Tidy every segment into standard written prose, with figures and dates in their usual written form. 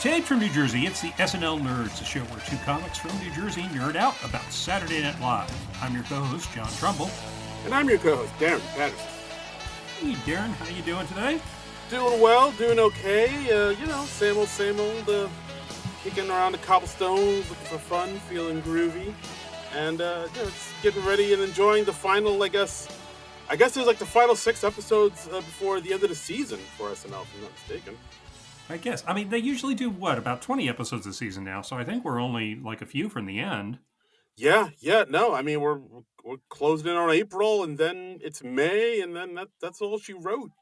Taped from New Jersey, it's the SNL Nerds, a show where two comics from New Jersey nerd out about Saturday Night Live. I'm your co-host, John Trumbull. And I'm your co-host, Darren Madison. Hey, Darren, how you doing today? Doing well, doing okay. Same old, kicking around the cobblestones, looking for fun, feeling groovy. And, just getting ready and enjoying the final, I guess there's like the final 6 episodes before the end of the season for SNL, if I'm not mistaken. I guess. I mean, they usually do, about 20 episodes a season now, so I think we're only, like, a few from the end. Yeah, no, I mean, we're closing in on April, and then it's May, and then that's all she wrote.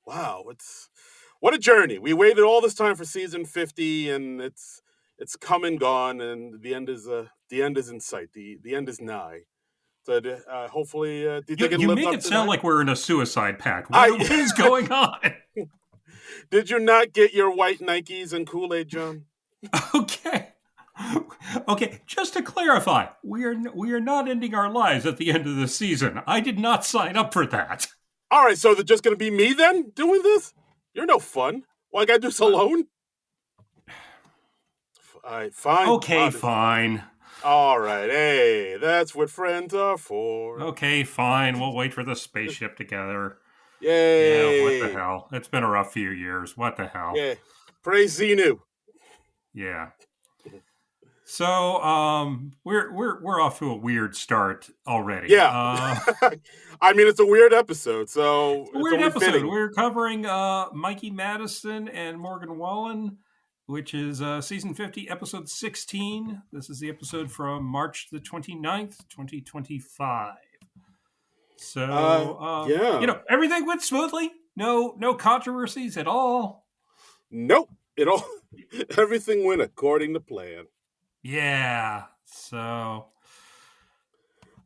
Wow, what a journey. We waited all this time for season 50, and it's come and gone, and the end is in sight. The end is nigh. So hopefully, do you think you make it sound like we're in a suicide pact. What is going on? Did you not get your white Nikes and Kool-Aid, John? Okay, just to clarify, we are not ending our lives at the end of the season. I did not sign up for that. All right, so they're just going to be me then doing this? You're no fun. Well, I got to do this alone? All right, fine. Okay, fine. All right, hey, that's what friends are for. Okay, fine. We'll wait for the spaceship together. Yay! Yeah, what the hell? It's been a rough few years. What the hell? Yeah, praise Xenu. Yeah. So, we're off to a weird start already. Yeah. I mean, it's a weird episode, so it's a weird episode. Fitting. We're covering Mikey, Madison, and Morgan Wallen, which is season 50, episode 16. This is the episode from March the 29th, 2025. So, yeah. Everything went smoothly. No controversies at all. Nope. Everything went according to plan. Yeah. So.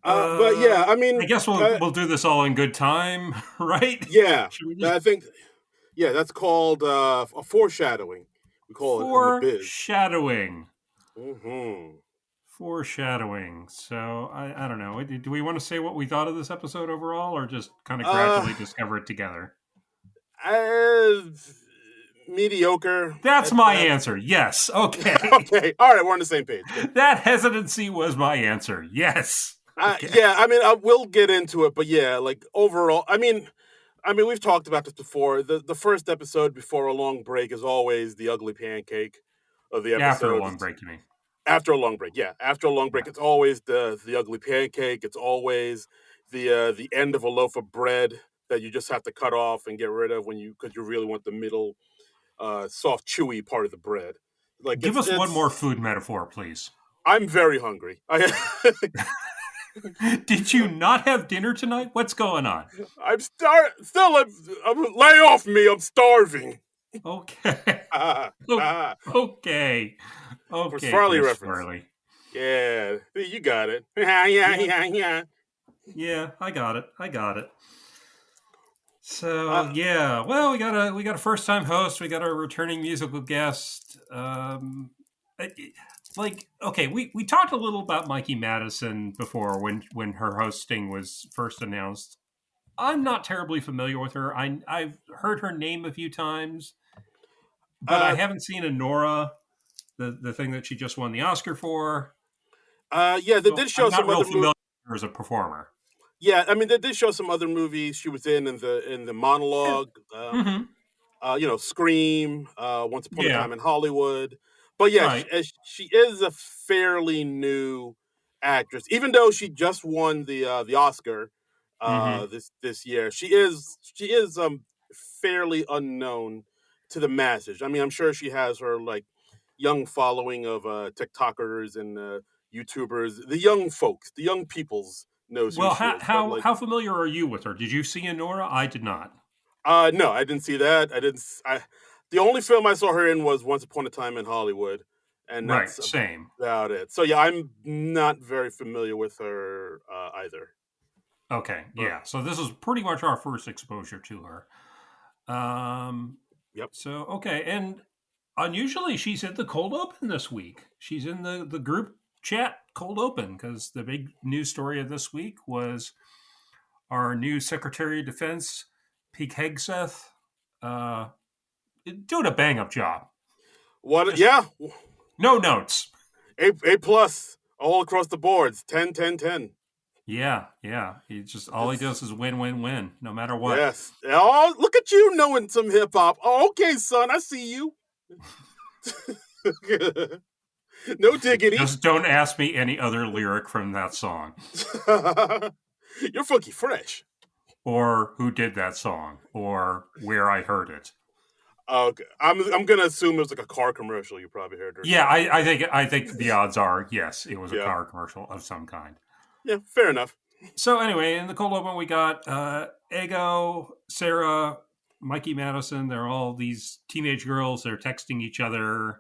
But yeah, I mean, I guess we'll do this all in good time, right? Yeah. I think, that's called a foreshadowing. We call it in the biz. Foreshadowing. Mm-hmm. Foreshadowing. So, I don't know. Do we want to say what we thought of this episode overall, or just kind of gradually discover it together? Mediocre. That's my answer. Yes. Okay. Okay. All right. We're on the same page. Good. That hesitancy was my answer. Yes. Okay. Yeah. I mean, we'll get into it, but yeah, like overall, I mean, we've talked about this before. The first episode before a long break is always the ugly pancake of the episode. After a long break, you mean? After a long break, yeah. After a long break, it's always the ugly pancake. It's always the end of a loaf of bread that you just have to cut off and get rid of because you really want the middle, soft, chewy part of the bread. Like, give us one more food metaphor, please. I'm very hungry. Did you not have dinner tonight? What's going on? I'm lay off me. I'm starving. Okay. Okay. For Farley reference. Farley. Yeah, you got it. Yeah. Yeah, I got it. So well, we got a first time host. We got our returning musical guest. We talked a little about Mikey Madison before when her hosting was first announced. I'm not terribly familiar with her. I've heard her name a few times, but I haven't seen Anora, the thing that she just won the Oscar for. They did show some other movies as a performer. Yeah, I mean, they did show some other movies she was in the monologue. Scream, Once Upon a Time in Hollywood. But yeah, right. She is a fairly new actress, even though she just won the Oscar this year. She is fairly unknown to the masses. I mean, I'm sure she has her like young following of TikTokers and YouTubers, the young folks, the young peoples knows. Well, how familiar are you with her? Did you see Anora? I did not. No, I didn't see that. The only film I saw her in was Once Upon a Time in Hollywood, and that's same about it. So yeah, I'm not very familiar with her either. Okay, yeah. So this is pretty much our first exposure to her. Yep. So okay, and unusually she's at the cold open this week. She's in the group chat cold open because the big news story of this week was our new Secretary of Defense, Pete Hegseth, doing a bang-up job. What? Just yeah. No notes. A plus all across the boards. 10, 10, 10. Yeah. He does is win, win, win, no matter what. Yes. Oh, look at you knowing some hip hop. Oh, okay, son, I see you. No diggity. Just don't ask me any other lyric from that song. You're funky fresh. Or who did that song, or where I heard it. Okay, I'm gonna assume it was like a car commercial you probably heard. Yeah, I think the odds are yes, it was a car commercial of some kind. Yeah, fair enough. So anyway, in the cold open we got Ego, Sarah, Mikey, Madison. They're all these teenage girls. They're texting each other,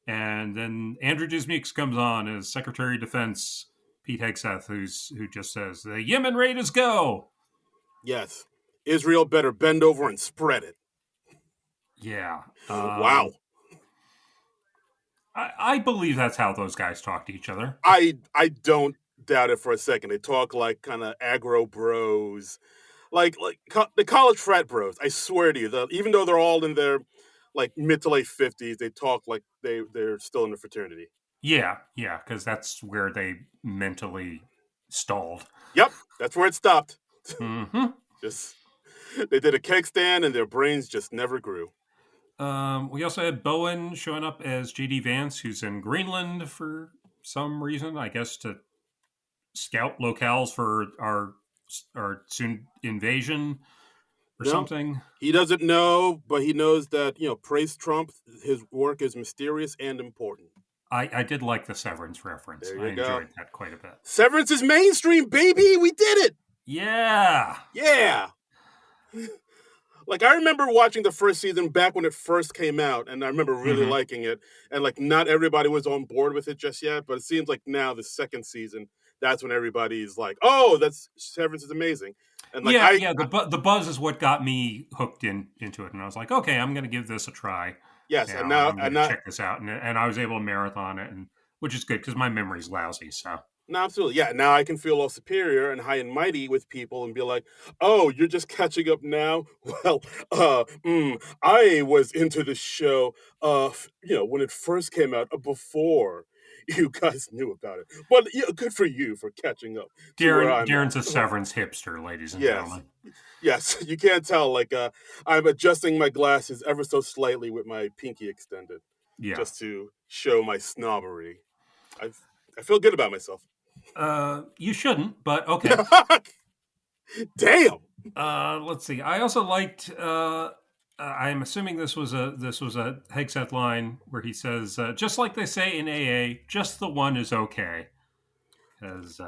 and then Andrew Dismukes comes on as Secretary of Defense Pete Hegseth, who just says the Yemen Raiders go. Yes, Israel better bend over and spread it. Yeah. Wow. I believe that's how those guys talk to each other. I don't doubt it for a second. They talk like kind of aggro bros, like the college frat bros. I swear to you, even though they're all in their like mid to late 50s, they talk like they're still in the fraternity. Yeah, because that's where they mentally stalled. Yep, that's where it stopped. Mm-hmm. Just they did a keg stand and their brains just never grew. We also had Bowen showing up as JD Vance, who's in Greenland for some reason, I guess to scout locales for our soon invasion or something. He doesn't know, but he knows that, praise Trump, his work is mysterious and important. I did like the Severance reference. I enjoyed that quite a bit. Severance is mainstream, baby! We did it! Yeah! Like, I remember watching the first season back when it first came out, and I remember really liking it. And, like, not everybody was on board with it just yet, but it seems like now, the second season, that's when everybody's like, oh, Severance is amazing. And like, the buzz is what got me hooked into it. And I was like, okay, I'm going to give this a try. Yes, and now I'm going to check this out. And I was able to marathon it, which is good because my memory's lousy, so... No, absolutely. Yeah, now I can feel all superior and high and mighty with people and be like, oh, you're just catching up now? Well, I was into the show, when it first came out, before you guys knew about it. But good for you for catching up. Darren's a Severance hipster, ladies and gentlemen. Yes, you can't tell. Like, I'm adjusting my glasses ever so slightly with my pinky extended. Yeah. Just to show my snobbery. I feel good about myself. You shouldn't, but okay. Damn. Let's see. I also liked. I'm assuming this was a Hegseth line where he says, "Just like they say in AA, just the one is okay." Because.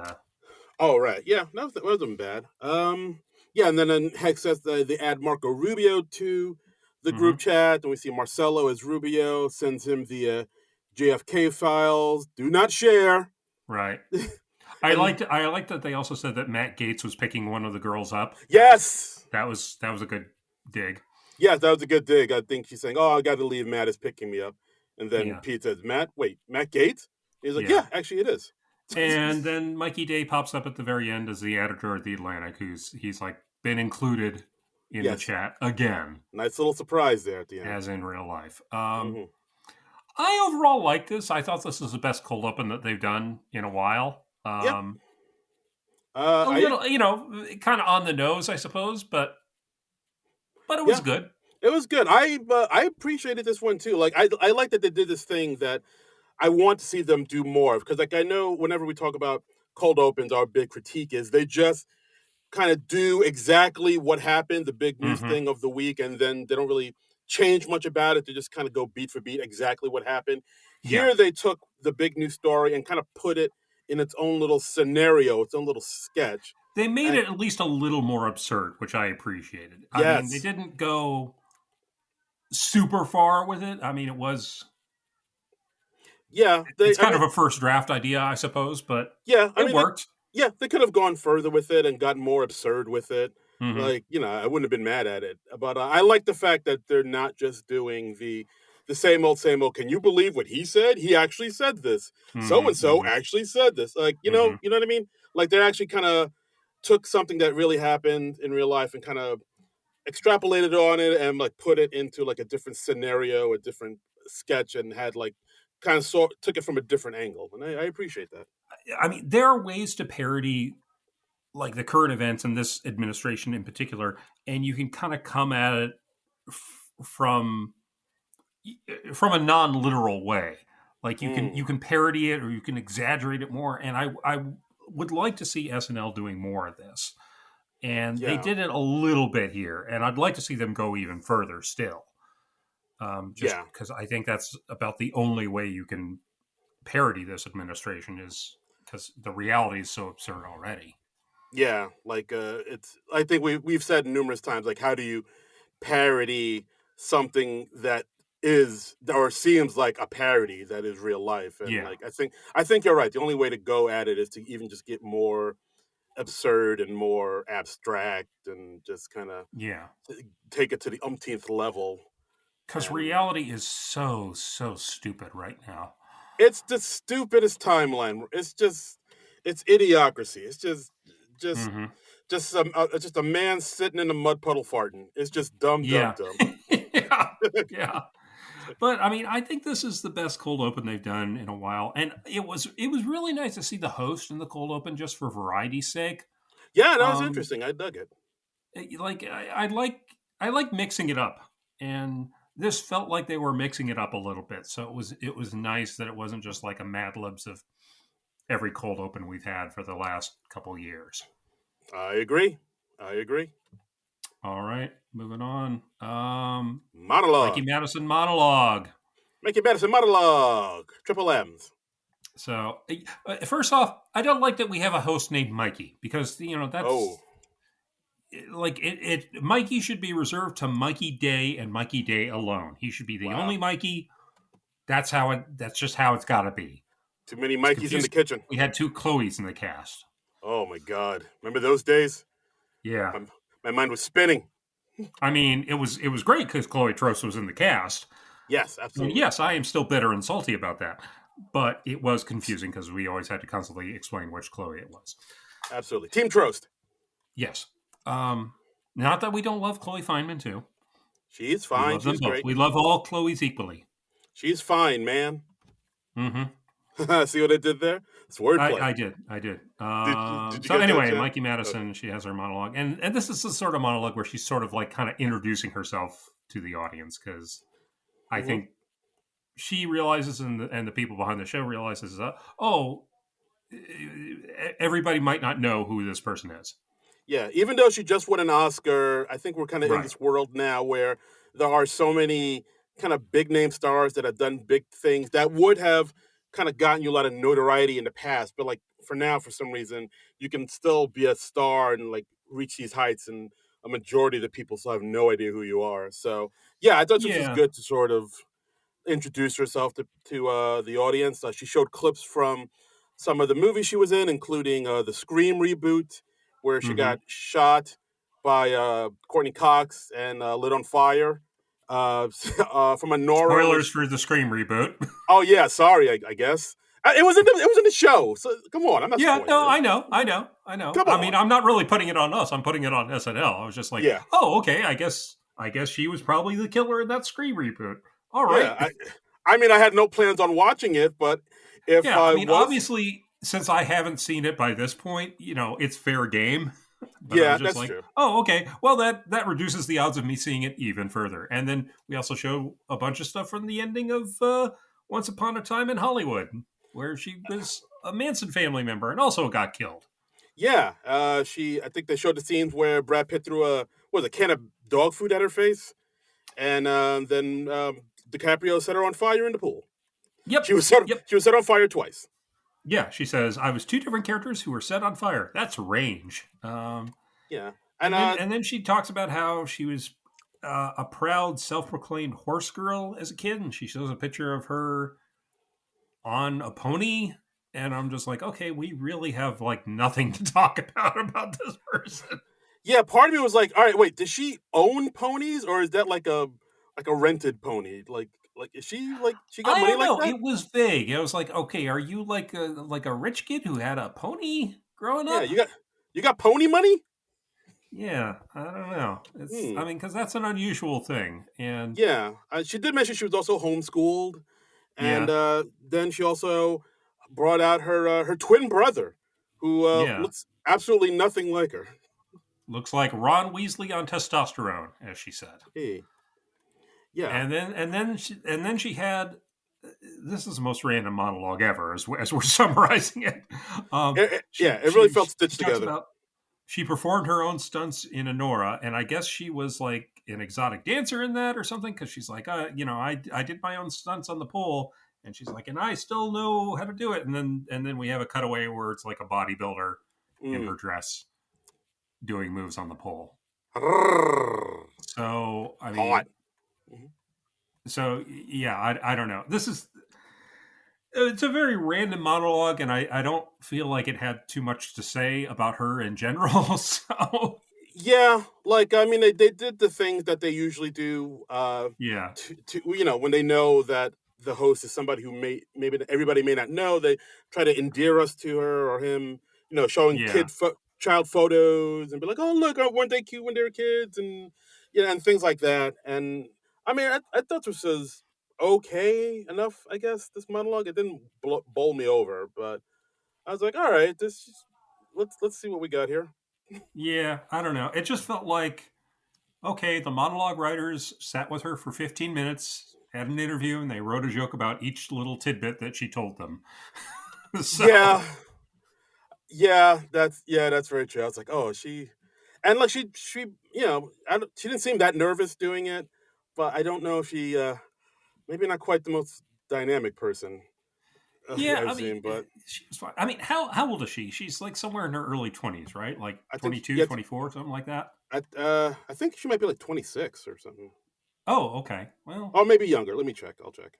Oh right, yeah, that wasn't bad. Yeah, and then Hegseth they add Marco Rubio to the group chat, and we see Marcelo as Rubio sends him the JFK files. Do not share. Right. I liked that they also said that Matt Gaetz was picking one of the girls up. Yes. That was a good dig. Yes, that was a good dig. I think she's saying, oh, I got to leave. Matt is picking me up. And then Pete says, Matt Gaetz? He's like, yeah, actually it is. And then Mikey Day pops up at the very end as the editor of The Atlantic, he's like been included in the chat again. Nice little surprise there at the end. As in real life. I overall like this. I thought this was the best cold open that they've done in a while. A little, kind of on the nose, I suppose, but it was good. It was good. I appreciated this one too. Like I like that they did this thing that I want to see them do more, because like I know whenever we talk about cold opens, our big critique is they just kind of do exactly what happened, the big news thing of the week, and then they don't really change much about it. They just kind of go beat for beat exactly what happened. Here they took the big news story and kind of put it in its own little scenario, its own little sketch. They made it at least a little more absurd, which I appreciated. I mean, they didn't go super far with it. I mean, it was... Yeah. It's kind of a first draft idea, I suppose, but it worked. They could have gone further with it and gotten more absurd with it. Like, I wouldn't have been mad at it. But I like the fact that they're not just doing the same old, can you believe what he said? He actually said this. So-and-so actually said this. Like, you know what I mean? Like, they actually kind of took something that really happened in real life and kind of extrapolated on it and, like, put it into, like, a different scenario, a different sketch and had like took it from a different angle, and I appreciate that. I mean, there are ways to parody like the current events and this administration in particular, and you can kind of come at it from a non-literal way. Like you can parody it or you can exaggerate it more. And I would like to see SNL doing more of this. And they did it a little bit here, and I'd like to see them go even further still. Just because I think that's about the only way you can parody this administration, is because the reality is so absurd already. Yeah, like it's. I think we've said numerous times, like, how do you parody something that is or seems like a parody that is real life? And like, I think you're right. The only way to go at it is to even just get more absurd and more abstract, and just kind of take it to the umpteenth level. Because reality is so stupid right now. It's the stupidest timeline. It's idiocracy. It's just a man sitting in a mud puddle farting. It's just dumb. Yeah. But I mean, I think this is the best cold open they've done in a while, and it was really nice to see the host in the cold open just for variety's sake. Yeah, that was interesting. I dug it. Like I like mixing it up, and this felt like they were mixing it up a little bit. So it was nice that it wasn't just like a Mad Libs of every cold open we've had for the last couple years. I agree. All right, moving on. Monologue. Mikey Madison monologue. Mikey Madison monologue. Triple M's. So, first off, I don't like that we have a host named Mikey, because that's like it. Mikey should be reserved to Mikey Day and Mikey Day alone. He should be the only Mikey. That's just how it's got to be. Too many Mikeys in the kitchen. We had 2 Chloes in the cast. Oh my God! Remember those days? Yeah. My mind was spinning. I mean, it was great because Chloe Trost was in the cast. Yes, absolutely. Yes, I am still bitter and salty about that. But it was confusing because we always had to constantly explain which Chloe it was. Absolutely. Team Trost. Yes. Not that we don't love Chloe Fineman, too. She's fine. We love them both. Great. We love all Chloes equally. She's fine, man. Mm-hmm. See what I did there? It's wordplay. I did. Did so anyway, Mikey Madison, she has her monologue. And this is the sort of monologue where she's sort of like kind of introducing herself to the audience, because I think she realizes, and the people behind the show realizes, everybody might not know who this person is. Yeah, even though she just won an Oscar, I think we're kind of in this world now where there are so many kind of big name stars that have done big things that would have kind of gotten you a lot of notoriety in the past, but like for now, for some reason, you can still be a star and like reach these heights, and a majority of the people still have no idea who you are. So yeah, I thought it was good to sort of introduce herself to the audience. She showed clips from some of the movies she was in, including the Scream reboot, where she got shot by Courtney Cox and lit on fire. From a Nora. Spoilers for the Scream reboot. Oh yeah, sorry. I guess it was in the show. So come on, I'm not. Yeah, no, I know. Come on. I mean, I'm not really putting it on us. I'm putting it on SNL. I was just like, oh, okay. I guess she was probably the killer in that Scream reboot. All right. Yeah, I mean, I had no plans on watching it, but if obviously, since I haven't seen it by this point, it's fair game. But that's true. Oh, okay. Well, that reduces the odds of me seeing it even further. And then we also show a bunch of stuff from the ending of Once Upon a Time in Hollywood, where she was a Manson family member and also got killed. Yeah, I think they showed the scenes where Brad Pitt threw a can of dog food at her face, and then DiCaprio set her on fire in the pool. Yep. She was set on fire twice. Yeah, she says, I was 2 different characters who were set on fire. That's range. Yeah. And then she talks about how she was a proud, self-proclaimed horse girl as a kid, and she shows a picture of her on a pony, and I'm just like, okay, we really have like nothing to talk about this person. Yeah, part of me was like, all right, wait, does she own ponies, or is that like a rented pony? Like is she like she got money like that? It was vague. I was like, okay, are you like a rich kid who had a pony growing up? Yeah, you got pony money? Yeah, I don't know. I mean, because that's an unusual thing, and yeah, she did mention she was also homeschooled, and yeah, then she also brought out her twin brother, who yeah, looks absolutely nothing like her. looks like Ron Weasley on testosterone, as she said. Hey, yeah, And then she had this is the most random monologue ever as we're summarizing it. yeah, She it really she felt she stitched talks together. about she performed her own stunts in Honora, and I guess she was like an exotic dancer in that or something because she's like, I did my own stunts on the pole, and she's like, and I still know how to do it. And then we have a cutaway where it's like a bodybuilder in Mm. her dress doing moves on the pole. So I Hot. mean, so yeah, I don't know. It's a very random monologue, and I don't feel like it had too much to say about her in general. So Yeah, like I mean, they did the things that they usually do. yeah, To when they know that the host is somebody who maybe everybody may not know, they try to endear us to her or him. Showing yeah, child photos and be like, "Oh, look, weren't they cute when they were kids?" And and things like that. And I mean, I thought this was okay enough. I guess this monologue, it didn't bowl me over, but I was like, "All right, let's see what we got here." yeah. I don't know. It just felt like okay. The monologue writers sat with her for 15 minutes, had an interview, and they wrote a joke about each little tidbit that she told them. Yeah, So yeah, that's very true. I was like, oh, and like she, she didn't seem that nervous doing it, but I don't know if she, maybe not quite the most dynamic person yeah, I've I mean, seen, but she was fine. I mean, how old is she? She's like somewhere in her early 20s, right? Like I think, 22, yeah, 24, something like that. I think she might be like 26 or something, Oh, okay. Well, or maybe younger. Let me check. I'll check.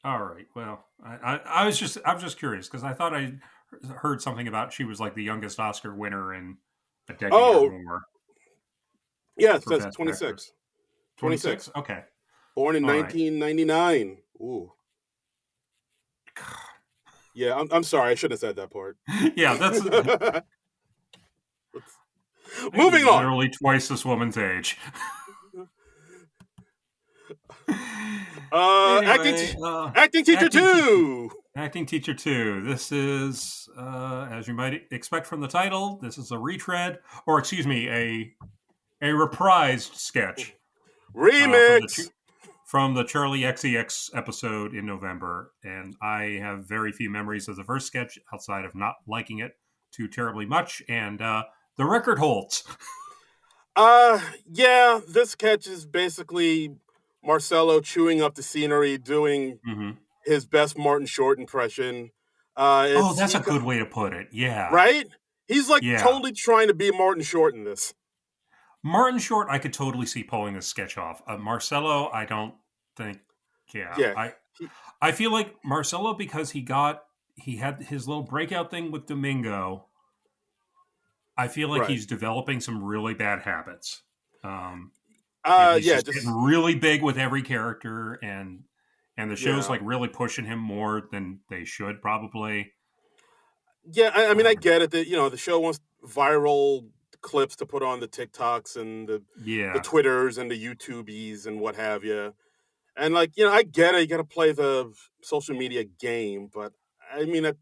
all right. Well, I was just curious because I thought I heard something about she was like the youngest Oscar winner in a decade or Oh, more yeah, it for says Best 26, Actress. 26. 26, Okay. born in All right. 1999. Ooh, yeah. I'm sorry, I should have said that part. Yeah, that's Moving on. literally twice this woman's age. Acting, Anyway, acting teacher acting teacher, two. acting teacher two. This is, as you might expect from the title, this is a retread, or excuse me, a reprised sketch uh, from the Remix. from the Charlie XEX episode in November, and I have very few memories of the first sketch outside of not liking it too terribly much, and the record holds. Yeah, this sketch is basically Marcello chewing up the scenery, doing Mm-hmm. his best Martin Short impression. Oh, It's that's a he good way to put it. Yeah, right? He's like yeah. totally trying to be Martin Short in this. Martin Short, I could totally see pulling this sketch off. Marcello, I don't think. Yeah, Yeah, he I feel like Marcello because he had his little breakout thing with Domingo. I feel like right. he's developing some really bad habits, and he's Yeah, just getting just really big with every character, and the show's yeah, like really pushing him more than they should probably. yeah. I mean, I Um, get it that the show wants viral clips to put on the TikToks and the yeah, Twitters and the YouTubies and what have you. And like, I get it. You got to play the social media game, but I mean, I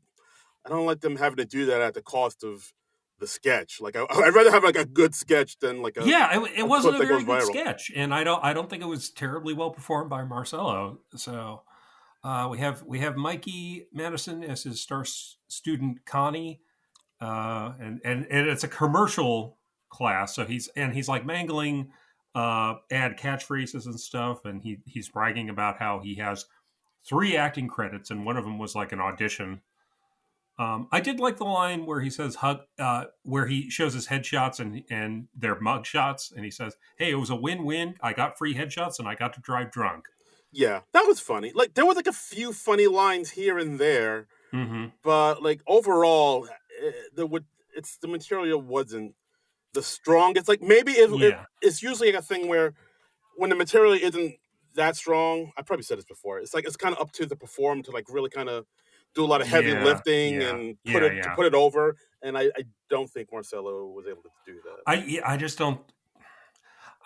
don't like them having to do that at the cost of the sketch. Like, I'd rather have like a good sketch than like yeah. It a wasn't clip a that very goes good viral. sketch, and I don't think it was terribly well performed by Marcello. So we have Mikey Madison as his student Connie, and it's a commercial class. So he's like mangling ad catchphrases and stuff, and he's bragging about how he has 3 acting credits, and one of them was like an audition. I did like the line where he says hug, where he shows his headshots and their mug shots, and he says, "Hey, it was a win-win. I got free headshots, and I got to drive drunk." Yeah, that was funny. Like, there was like a few funny lines here and there, Mm-hmm. but like overall, it's the material wasn't the strongest. Like, maybe Yeah, it's usually like a thing where when the material isn't that strong, I probably said this before. It's like it's kind of up to the performer to like really kind of do a lot of heavy yeah, lifting yeah, and yeah, yeah. put it over. and I don't think Marcelo was able to do that. I just don't.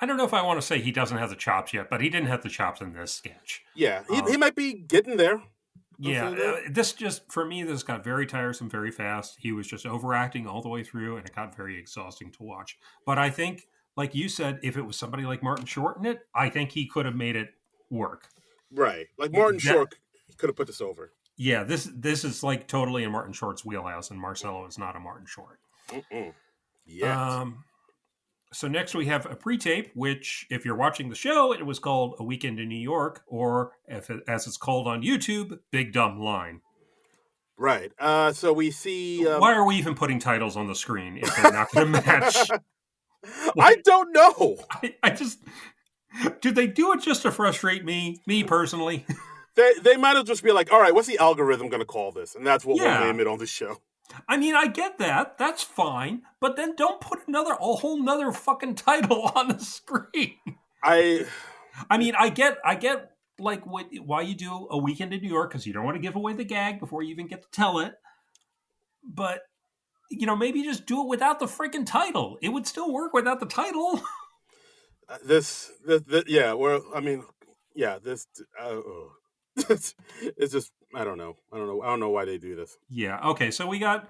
I don't know if I want to say he doesn't have the chops yet, but he didn't have the chops in this sketch. Yeah, he might be getting there. Yeah, this just, for me, this got very tiresome very fast. He was just overacting all the way through, and it got very exhausting to watch. But I think, like you said, if it was somebody like Martin Short in it, I think he could have made it work. Right. Like Martin Short could have put this over. Yeah, this is like totally in Martin Short's wheelhouse, and Marcelo is not a Martin Short. Yeah. So next we have a pre-tape, which, if you're watching the show, it was called A Weekend in New York, or as it's called on YouTube, Big Dumb Line. Right. So we see... Why are we even putting titles on the screen if they're not going to match? I don't know. I just... Did they do it just to frustrate me personally? They might have just be like, all right, what's the algorithm going to call this? And that's what we'll name it on the show. I mean, I get that. That's fine. But then don't put a whole nother fucking title on the screen. I mean, I get like why you do A Weekend in New York, because you don't want to give away the gag before you even get to tell it. But, maybe just do it without the freaking title. It would still work without the title. This it's just, I don't know why they do this. Yeah. Okay. So we got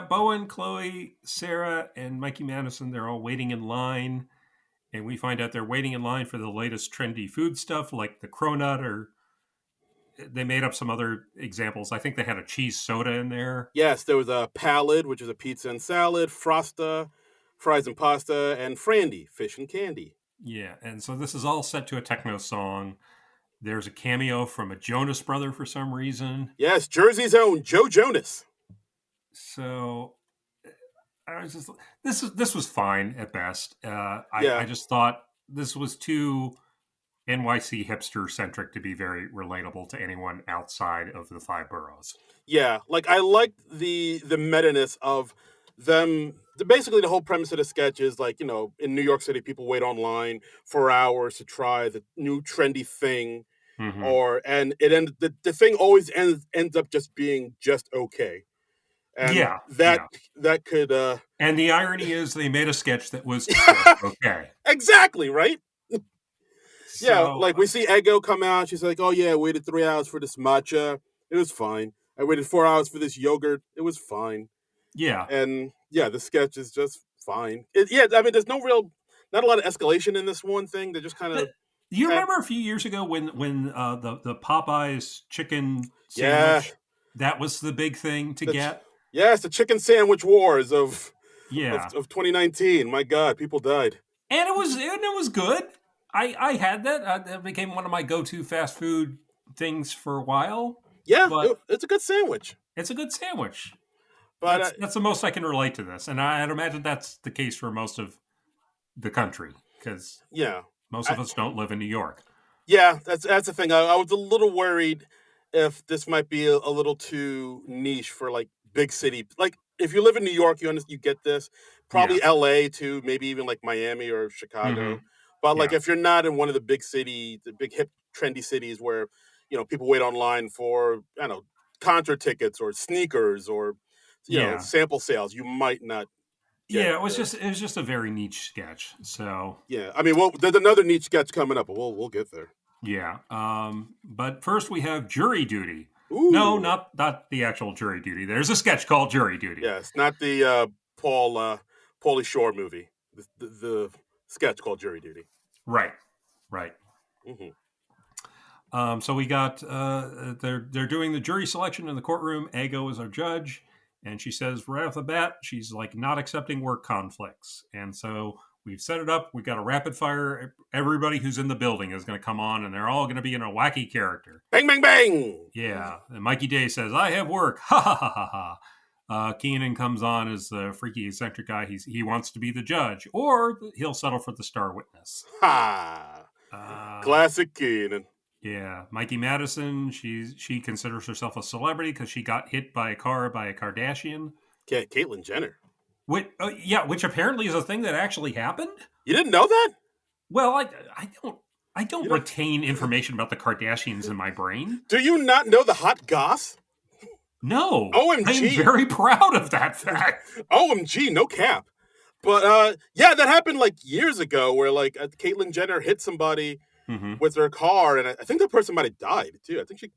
Bowen, Chloe, Sarah, and Mikey Madison. They're all waiting in line, and we find out they're waiting in line for the latest trendy food stuff, like the cronut, or they made up some other examples. I think they had a cheese soda in there. Yes, there was a pallid, which is a pizza and salad, frosta, fries and pasta, and frandy, fish and candy. Yeah, and so this is all set to a techno song. There's a cameo from a Jonas brother for some reason. Yes, Jersey's own Joe Jonas. So I was just, this was fine at best. I just thought this was too NYC hipster centric to be very relatable to anyone outside of the 5 boroughs. Yeah, like I liked the meta-ness of them. Basically, the whole premise of the sketch is like, in New York City, people wait online for hours to try the new trendy thing. Mm-hmm. The thing always ends up just being just okay. And that could and the irony is they made a sketch that was just okay. Exactly, right? Yeah, like we see Ego come out, she's like, oh yeah, I waited 3 hours for this matcha. It was fine. I waited 4 hours for this yogurt. It was fine. Yeah. And yeah, the sketch is just fine. I mean, there's not a lot of escalation in this one thing. They're just kind of... You remember a few years ago when the Popeyes chicken sandwich, that was the big thing to get? Yes, the chicken sandwich wars of 2019. My God, people died. And it was good. I had that. That became one of my go-to fast food things for a while. Yeah, it's a good sandwich. It's a good sandwich. But that's the most I can relate to this. And I'd imagine that's the case for most of the country. Because most of us don't live in New York. Yeah, that's the thing. I was a little worried if this might be a little too niche for like big city. Like if you live in New York, you get this. Probably LA too, maybe even like Miami or Chicago. Mm-hmm. But like if you're not in one of the big hip trendy cities where, people wait online for, I don't know, concert tickets or sneakers or sample sales, you might not. It was just a very niche sketch. So I mean, there's another niche sketch coming up, but we'll get there. Yeah. But first we have Jury Duty. Ooh. No, not the actual Jury Duty. There's a sketch called Jury Duty. Yeah, it's not the Pauly Shore movie. The sketch called Jury Duty. Right. Mm-hmm. So we got they're doing the jury selection in the courtroom. Ego is our judge. And she says right off the bat, she's like not accepting work conflicts. And so we've set it up. We've got a rapid fire. Everybody who's in the building is going to come on, and they're all going to be in a wacky character. Bang, bang, bang. Yeah. And Mikey Day says, I have work. Ha, ha, ha, ha, ha. Keenan comes on as the freaky eccentric guy. He wants to be the judge, or he'll settle for the star witness. Ha! Classic Keenan. Yeah, Mikey Madison, she considers herself a celebrity because she got hit by a car by a Kardashian. Yeah, Caitlyn Jenner. Which apparently is a thing that actually happened. You didn't know that? Well, I don't retain information about the Kardashians in my brain. Do you not know the hot goss? No. OMG. I am very proud of that fact. OMG, no cap. But yeah, that happened like years ago where like Caitlyn Jenner hit somebody with her car, and I think that person might have died too. I think she.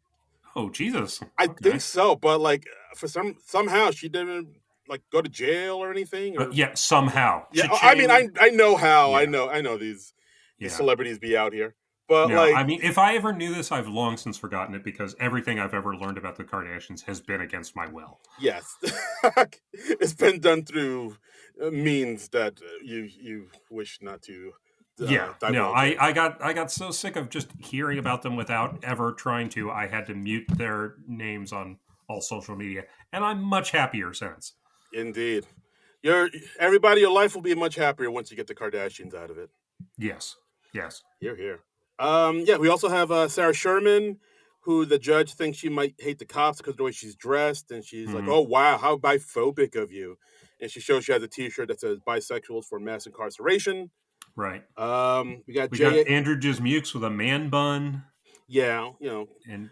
Oh Jesus! I think so, but like for somehow she didn't like go to jail or anything. Or yeah, somehow. Yeah, Cha-ching. I mean, I know how. Yeah. I know these celebrities be out here. But no, like, I mean, if I ever knew this, I've long since forgotten it because everything I've ever learned about the Kardashians has been against my will. Yes, it's been done through means that you wish not to. I got so sick of just hearing about them without ever trying to. I had to mute their names on all social media, and I'm much happier since. Indeed, your life will be much happier once you get the Kardashians out of it. Yes. Here. Yeah, we also have Sarah Sherman, who the judge thinks she might hate the cops because of the way she's dressed, and she's like, "Oh wow, how biphobic of you!" And she shows she has a T-shirt that says "Bisexuals for Mass Incarceration." Right. We got Andrew Dismukes with a man bun. Yeah, and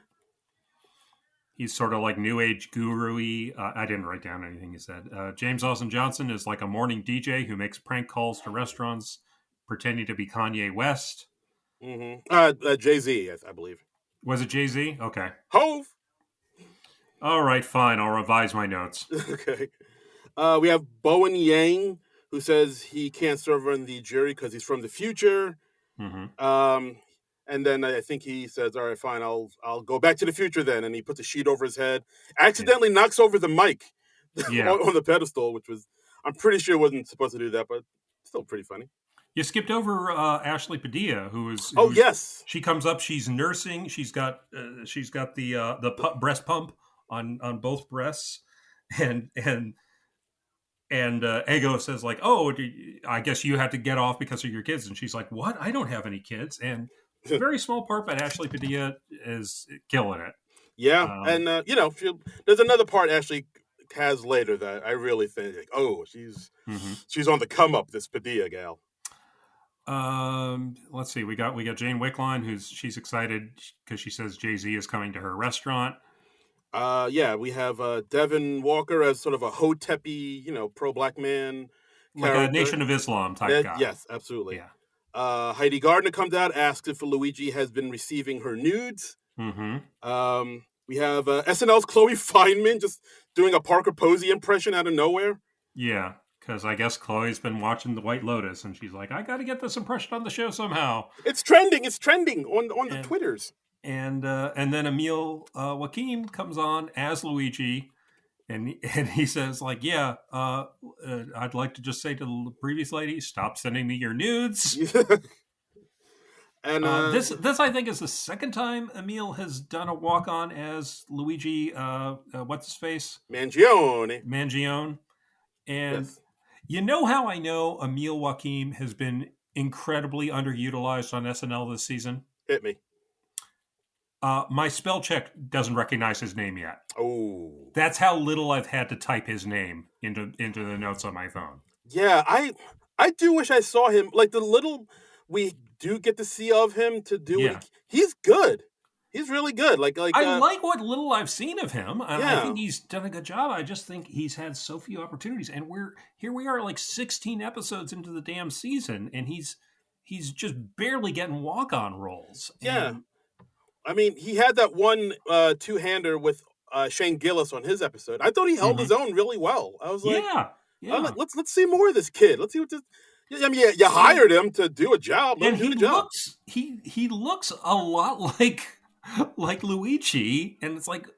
he's sort of like new age guru-y. I didn't write down anything he said. James Austin Johnson is like a morning DJ who makes prank calls to restaurants, pretending to be Kanye West. Jay-Z, I believe. Was it Jay-Z? Okay. Hove. All right, fine. I'll revise my notes. Okay. We have Bowen Yang, who says he can't serve on the jury because he's from the future. And then I think he says, "All right, fine. I'll go back to the future then." And he puts a sheet over his head, accidentally knocks over the mic on the pedestal, which was, I'm pretty sure wasn't supposed to do that, but still pretty funny. You skipped over Ashley Padilla, who's yes. She comes up. She's nursing. She's got the breast pump on both breasts, and Ego says like, "Oh, I guess you had to get off because of your kids." And she's like, "What? I don't have any kids." And it's a very small part, but Ashley Padilla is killing it. Yeah, and there's another part Ashley has later that I really think, like, oh, she's on the come up. This Padilla gal. Let's see. We got Jane Wickline, she's excited because she says Jay-Z is coming to her restaurant. Yeah, we have Devin Walker as sort of a hotep-y, pro-black man character. Like a Nation of Islam type guy. Yes, absolutely. Yeah. Heidi Gardner comes out, asks if Luigi has been receiving her nudes. We have SNL's Chloe Fineman just doing a Parker Posey impression out of nowhere. Yeah. Because I guess Chloe's been watching The White Lotus, and she's like, "I got to get this impression on the show somehow." It's trending. It's trending on the Twitters. And then Emil Joaquim comes on as Luigi, and he says like, "Yeah, I'd like to just say to the previous lady, stop sending me your nudes." And this I think is the second time Emil has done a walk on as Luigi. What's his face? Mangione. And yes. You know how I know Emil Joaquim has been incredibly underutilized on SNL this season? Hit me. My spell check doesn't recognize his name yet. Oh. That's how little I've had to type his name into the notes on my phone. Yeah, I do wish I saw him. Like the little we do get to see of him to do it. He's good. He's really good. I like what little I've seen of him. I think he's done a good job. I just think he's had so few opportunities, and we are like 16 episodes into the damn season, and he's just barely getting walk-on roles. Yeah, I mean, he had that one two-hander with Shane Gillis on his episode. I thought he held his own really well. I was like, like, let's see more of this kid. Let's see what this. I mean, you hired him to do a job. Let him do the job. He looks a lot like Luigi, and it's like,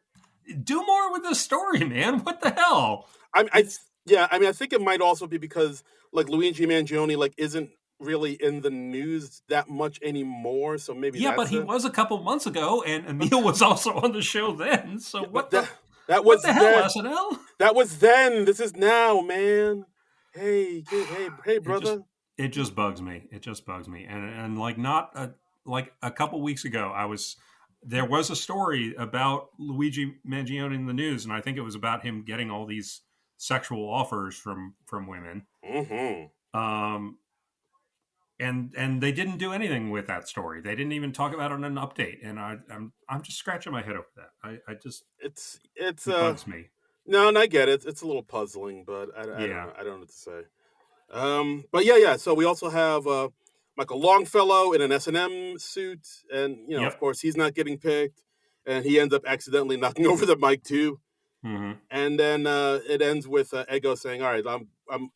do more with the story, man. What the hell? I mean, I think it might also be because like Luigi Mangione like isn't really in the news that much anymore, so maybe but he was a couple months ago, and Emil was also on the show then. So what the that was what the hell, SNL? That was then. This is now, man. Hey, brother. It just bugs me. And like not like a couple weeks ago, there was a story about Luigi Mangione in the news, and I think it was about him getting all these sexual offers from women. And and they didn't do anything with that story. They didn't even talk about it in an update, and I'm just scratching my head over that. I just It's it bugs me. No, and I get it. It's a little puzzling, but I don't know. I don't know what to say. But yeah. So we also have Michael Longfellow in an S&M suit, and of course, he's not getting picked, and he ends up accidentally knocking over the mic too. Mm-hmm. And then it ends with Ego saying, "All right, I'm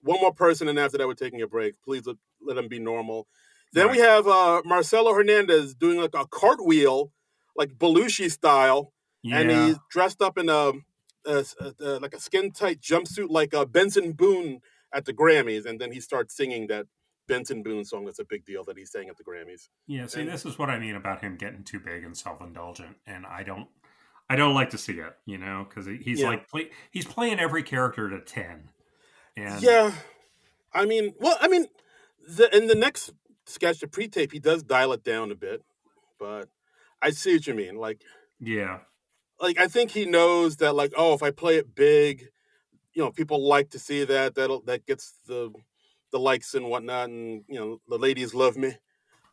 one more person, and after that, we're taking a break. Please let him be normal." Then we have Marcelo Hernandez doing like a cartwheel, like Belushi style, and he's dressed up in like a skin tight jumpsuit, like Benson Boone at the Grammys, and then he starts singing that Benson Boone song. That's a big deal that he sang at the Grammys. Yeah, see, this is what I mean about him getting too big and self-indulgent, and I don't like to see it, because he's he's playing every character to 10. And in the next sketch, the pre-tape, he does dial it down a bit, but I see what you mean. Like, I think he knows that, like, oh, if I play it big, people like to see that. That gets the likes and whatnot, and the ladies love me.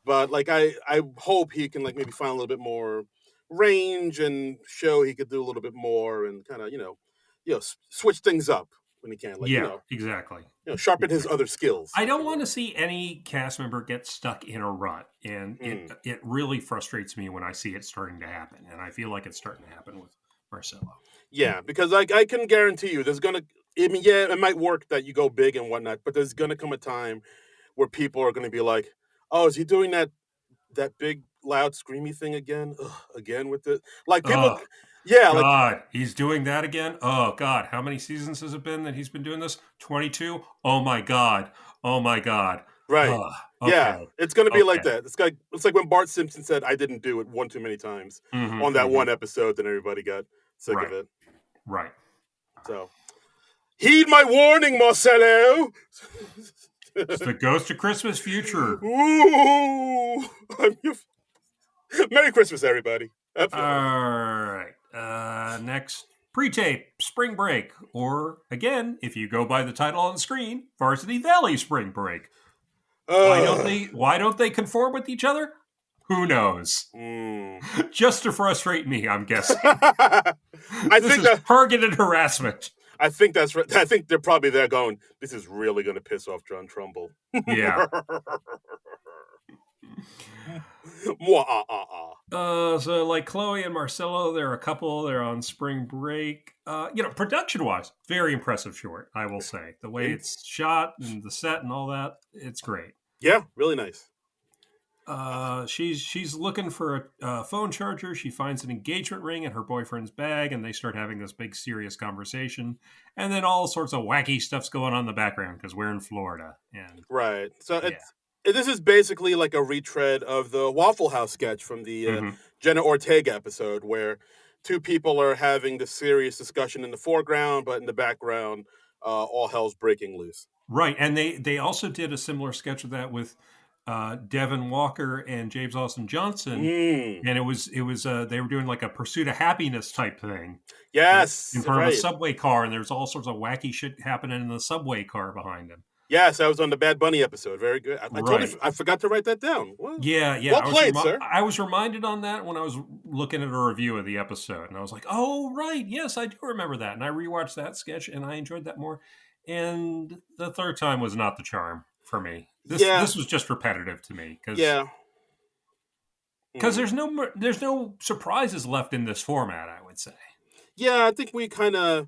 But like, I hope he can like maybe find a little bit more range and show he could do a little bit more and kind of switch things up when he can. Like, exactly. Sharpen his other skills. I don't want to see any cast member get stuck in a rut, and it really frustrates me when I see it starting to happen, and I feel like it's starting to happen with Marcelo. Yeah, because I can guarantee you there's gonna. I mean, yeah, it might work that you go big and whatnot, but there's gonna come a time where people are gonna be like, "Oh, is he doing that big loud screamy thing again? Ugh, again with it?" Like people, God, he's doing that again. Oh God, how many seasons has it been that he's been doing this? 22. Oh my God. Right. Okay. Yeah, it's gonna be like that. It's like when Bart Simpson said, "I didn't do it one too many times" on that one episode, then everybody got sick of it. Right. So, heed my warning, Marcelo. It's the Ghost of Christmas Future. Ooh. Merry Christmas, everybody. Absolutely. All right. Next, pre-tape, Spring Break. Or, again, if you go by the title on the screen, Varsity Valley Spring Break. Why don't they conform with each other? Who knows? Just to frustrate me, I'm guessing. This is targeted harassment. I think that's right. I think they're probably there going, this is really going to piss off John Trumbull. Yeah. So like Chloe and Marcelo, they're a couple. They're on spring break. Production-wise, very impressive short, I will say. The way it's shot and the set and all that, it's great. Yeah, really nice. She's looking for a phone charger. She finds an engagement ring in her boyfriend's bag, and they start having this big serious conversation. And then all sorts of wacky stuff's going on in the background because we're in Florida. And right. So this is basically like a retread of the Waffle House sketch from the Jenna Ortega episode, where two people are having this serious discussion in the foreground, but in the background, all hell's breaking loose. Right, and they also did a similar sketch of that with Devin Walker and James Austin Johnson, and it was they were doing like a Pursuit of Happiness type thing. Yes, in front of a subway car, and there's all sorts of wacky shit happening in the subway car behind him. Yes, I was on the Bad Bunny episode. Very good. I forgot to write that down. Well, yeah. Well played, sir. I was reminded on that when I was looking at a review of the episode, and I was like, "Oh, right, yes, I do remember that." And I rewatched that sketch, and I enjoyed that more. And the third time was not the charm for me. This was just repetitive to me because there's no surprises left in this format, I would say. Yeah, I think we kind of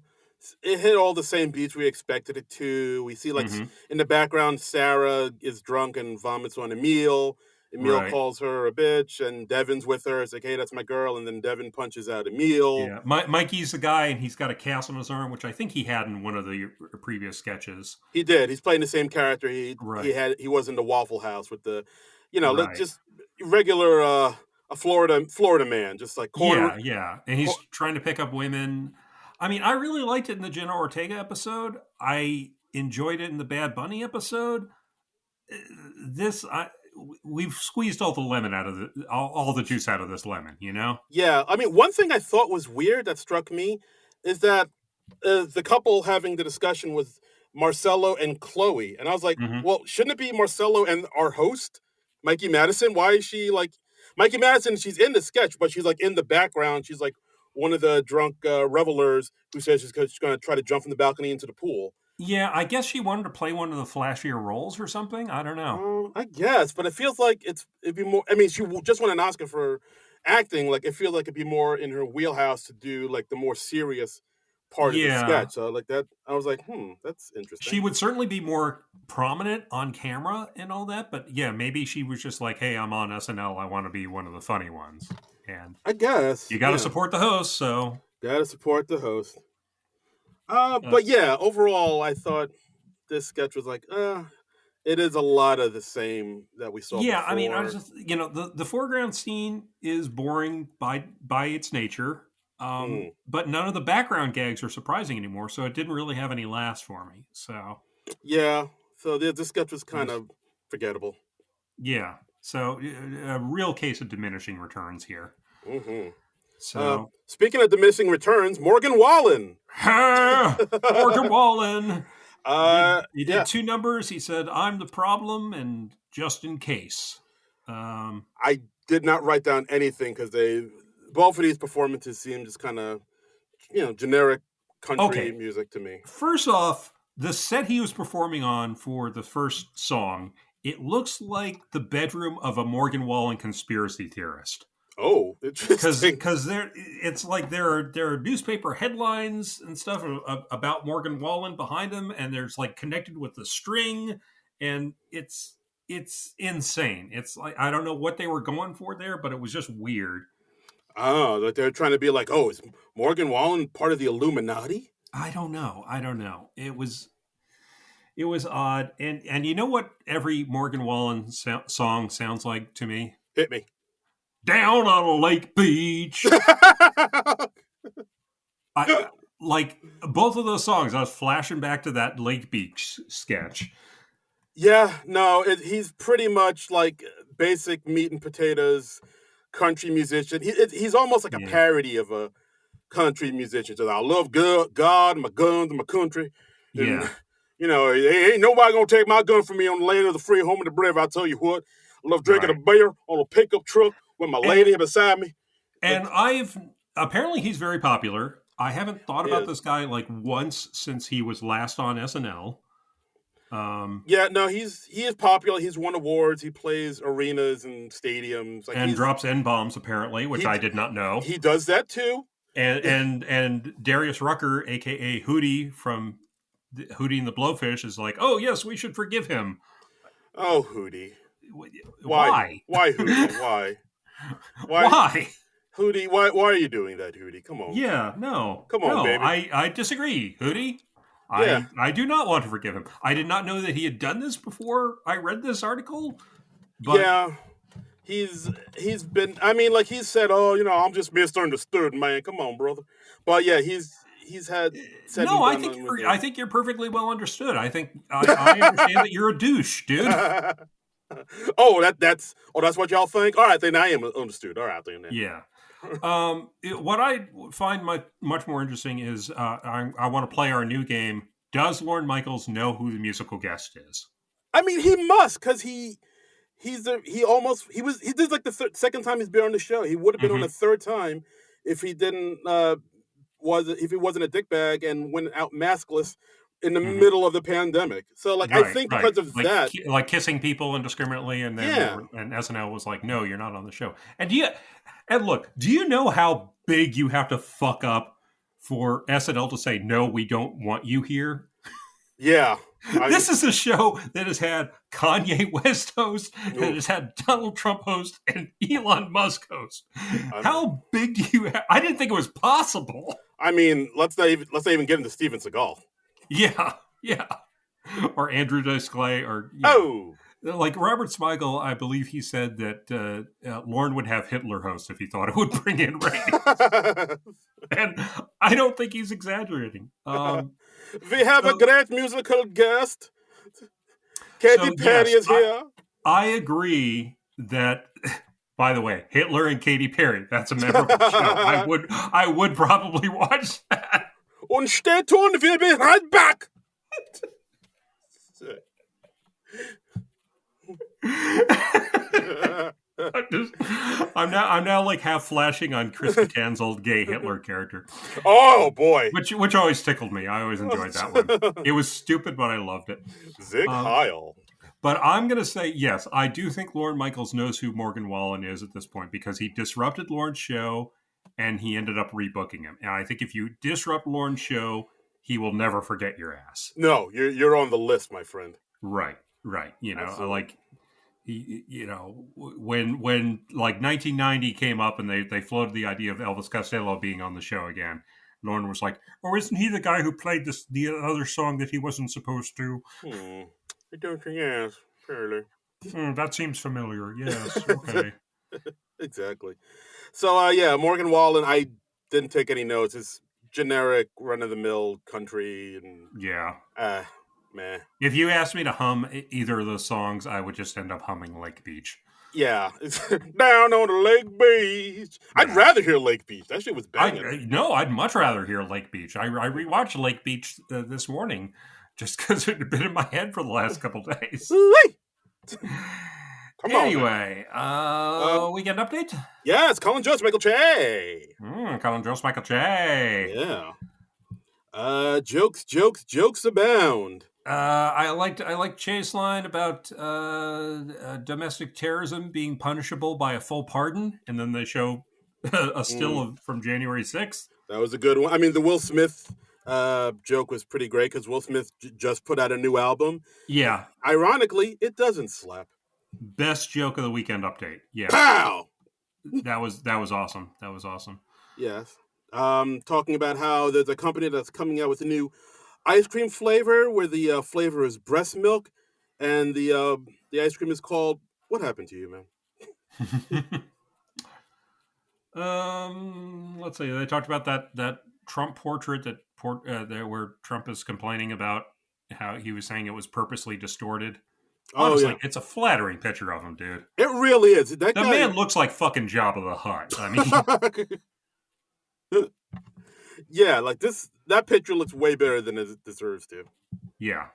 it hit all the same beats we expected it to. We see like in the background, Sarah is drunk and vomits on Emil. Emil calls her a bitch, and Devin's with her. It's like, hey, that's my girl. And then Devin punches out Emil. Yeah, Mikey's the guy, and he's got a cast on his arm, which I think he had in one of the previous sketches. He did. He's playing the same character he was in the Waffle House with the, just regular a Florida man, just like corner. Yeah, and he's trying to pick up women. I mean, I really liked it in the Jenna Ortega episode. I enjoyed it in the Bad Bunny episode. We've squeezed all the lemon out of all the juice out of this lemon, Yeah, I mean, one thing I thought was weird that struck me is that the couple having the discussion with Marcelo and Chloe. And I was like, Mm-hmm. well, shouldn't it be Marcelo and our host, Mikey Madison? Why is she like Mikey Madison? She's in the sketch, but she's like in the background. She's like one of the drunk revelers who says she's going to try to jump from the balcony into the pool. Yeah, I guess she wanted to play one of the flashier roles or something. I don't know. I guess, but it feels like it'd be more. I mean, she just won an Oscar for acting. Like, it feels like it'd be more in her wheelhouse to do like the more serious part of the sketch. So like that, I was like, that's interesting. She would certainly be more prominent on camera and all that, but yeah, maybe she was just like, hey, I'm on SNL. I want to be one of the funny ones. And I guess you got to support the host, so. Got to support the host. But yeah, overall, I thought this sketch was like, it is a lot of the same that we saw. Yeah, before. I mean, I was just, the foreground scene is boring by its nature, but none of the background gags are surprising anymore, so it didn't really have any laughs for me. So yeah, so this sketch was kind of forgettable. Yeah, so a real case of diminishing returns here. Mm-hmm. So speaking of diminishing returns, Morgan Wallen. Morgan Wallen. He did 2 numbers. He said, "I'm the problem," and "just in case." I did not write down anything because both of these performances seemed just kind of, generic country music to me. First off, the set he was performing on for the first song, it looks like the bedroom of a Morgan Wallen conspiracy theorist. Oh, interesting. Because it's like there are newspaper headlines and stuff about Morgan Wallen behind him, and there's like connected with the string, and it's insane. It's like, I don't know what they were going for there, but it was just weird. Oh, that they're trying to be like, is Morgan Wallen part of the Illuminati? I don't know. It was odd, and you know what every Morgan Wallen song sounds like to me? Hit me. Down on a lake beach. I like both of those songs. I was flashing back to that Lake Beach sketch. Yeah, no, he's pretty much like basic meat and potatoes country musician. He's almost like a parody of a country musician. So I love God, my guns, and my country. And, ain't nobody gonna take my gun from me on the land of the free, home of the brave. I tell you what, I love drinking a beer on a pickup truck with my lady beside me. And apparently he's very popular. I haven't thought about this guy like once since he was last on SNL. He is popular. He's won awards. He plays arenas and stadiums, and drops N-bombs apparently, which I did not know. He does that too. And Darius Rucker, aka Hootie from Hootie and the Blowfish, is like, oh yes, we should forgive him. Oh, Hootie. Why? Why, Hootie? Why? Why? Hootie, why are you doing that, Hootie? Come on. Yeah, no. Come on, baby. I disagree, Hootie. I do not want to forgive him. I did not know that he had done this before I read this article. But yeah, he's been. I mean, like he said, I'm just misunderstood, man. Come on, brother. But yeah, he's had. No, I think you're perfectly well understood. I think I understand that you're a douche, dude. That's what y'all think. All right, then I am understood. All right, then. Yeah. What I find much more interesting is I want to play our new game. Does Lorne Michaels know who the musical guest is? I mean, he must, because he did like the second time he's been on the show. He would have been on the third time if he didn't if he wasn't a dickbag and went out maskless in the middle of the pandemic. So like I think because of that, like kissing people indiscriminately, and then and SNL was like, no, you're not on the show. And look, do you know how big you have to fuck up for SNL to say, no, we don't want you here? Yeah. This is a show that has had Kanye West host, and it has had Donald Trump host, and Elon Musk host. How big do you have? I didn't think it was possible. I mean, let's not even get into Steven Seagal. Yeah. Or Andrew Dice Clay, or like Robert Smigel, I believe he said that Lorne would have Hitler host if he thought it would bring in ratings. And I don't think he's exaggerating. We have a great musical guest. Katy Perry is here. I agree that, by the way, Hitler and Katy Perry, that's a memorable show. I would probably watch that. Und stay tuned, we'll be right back. I'm now like half flashing on Chris Kattan's old gay Hitler character. Oh boy, which always tickled me. I always enjoyed that one. It was stupid, but I loved it. Zig Heil. But I'm going to say, yes, I do think Lorne Michaels knows who Morgan Wallen is at this point because he disrupted Lorne's show and he ended up rebooking him. And I think if you disrupt Lorne's show, he will never forget your ass. No, you're on the list, my friend. Right. You know, absolutely. Like, you know, when like 1990 came up and they floated the idea of Elvis Costello being on the show again, Lorne was like, "Oh, isn't he the guy who played the other song that he wasn't supposed to?" I don't think yes, fairly. That seems familiar. Yes. Okay. Exactly. So yeah, Morgan Wallen. I didn't take any notes. It's generic, run of the mill country, and meh. If you asked me to hum either of those songs, I would just end up humming Lake Beach. Yeah, it's down on the Lake Beach. Yeah. I'd rather hear Lake Beach. That shit was banging. I'd much rather hear Lake Beach. I rewatched Lake Beach this morning just because it had been in my head for the last couple days. Anyway, we get an update? Yeah, it's Colin Jost, Michael Che. Colin Jost, Michael Che. Yeah. Jokes abound. I liked Che's line about domestic terrorism being punishable by a full pardon, and then they show a still from January 6th. That was a good one. I mean, the Will Smith joke was pretty great because Will Smith just put out a new album. Yeah. Ironically, it doesn't slap. Best joke of the weekend update. Yeah. Pow! That was awesome. That was awesome. Yes. Talking about how there's a company that's coming out with a new ice cream flavor where the flavor is breast milk, and the ice cream is called. What happened to you, man? Let's see. They talked about that Trump portrait where Trump is complaining about how he was saying it was purposely distorted. Honestly, it's a flattering picture of him, dude. It really is. The man looks like fucking Jabba the Hutt. I mean, yeah, like that picture looks way better than it deserves to. Yeah.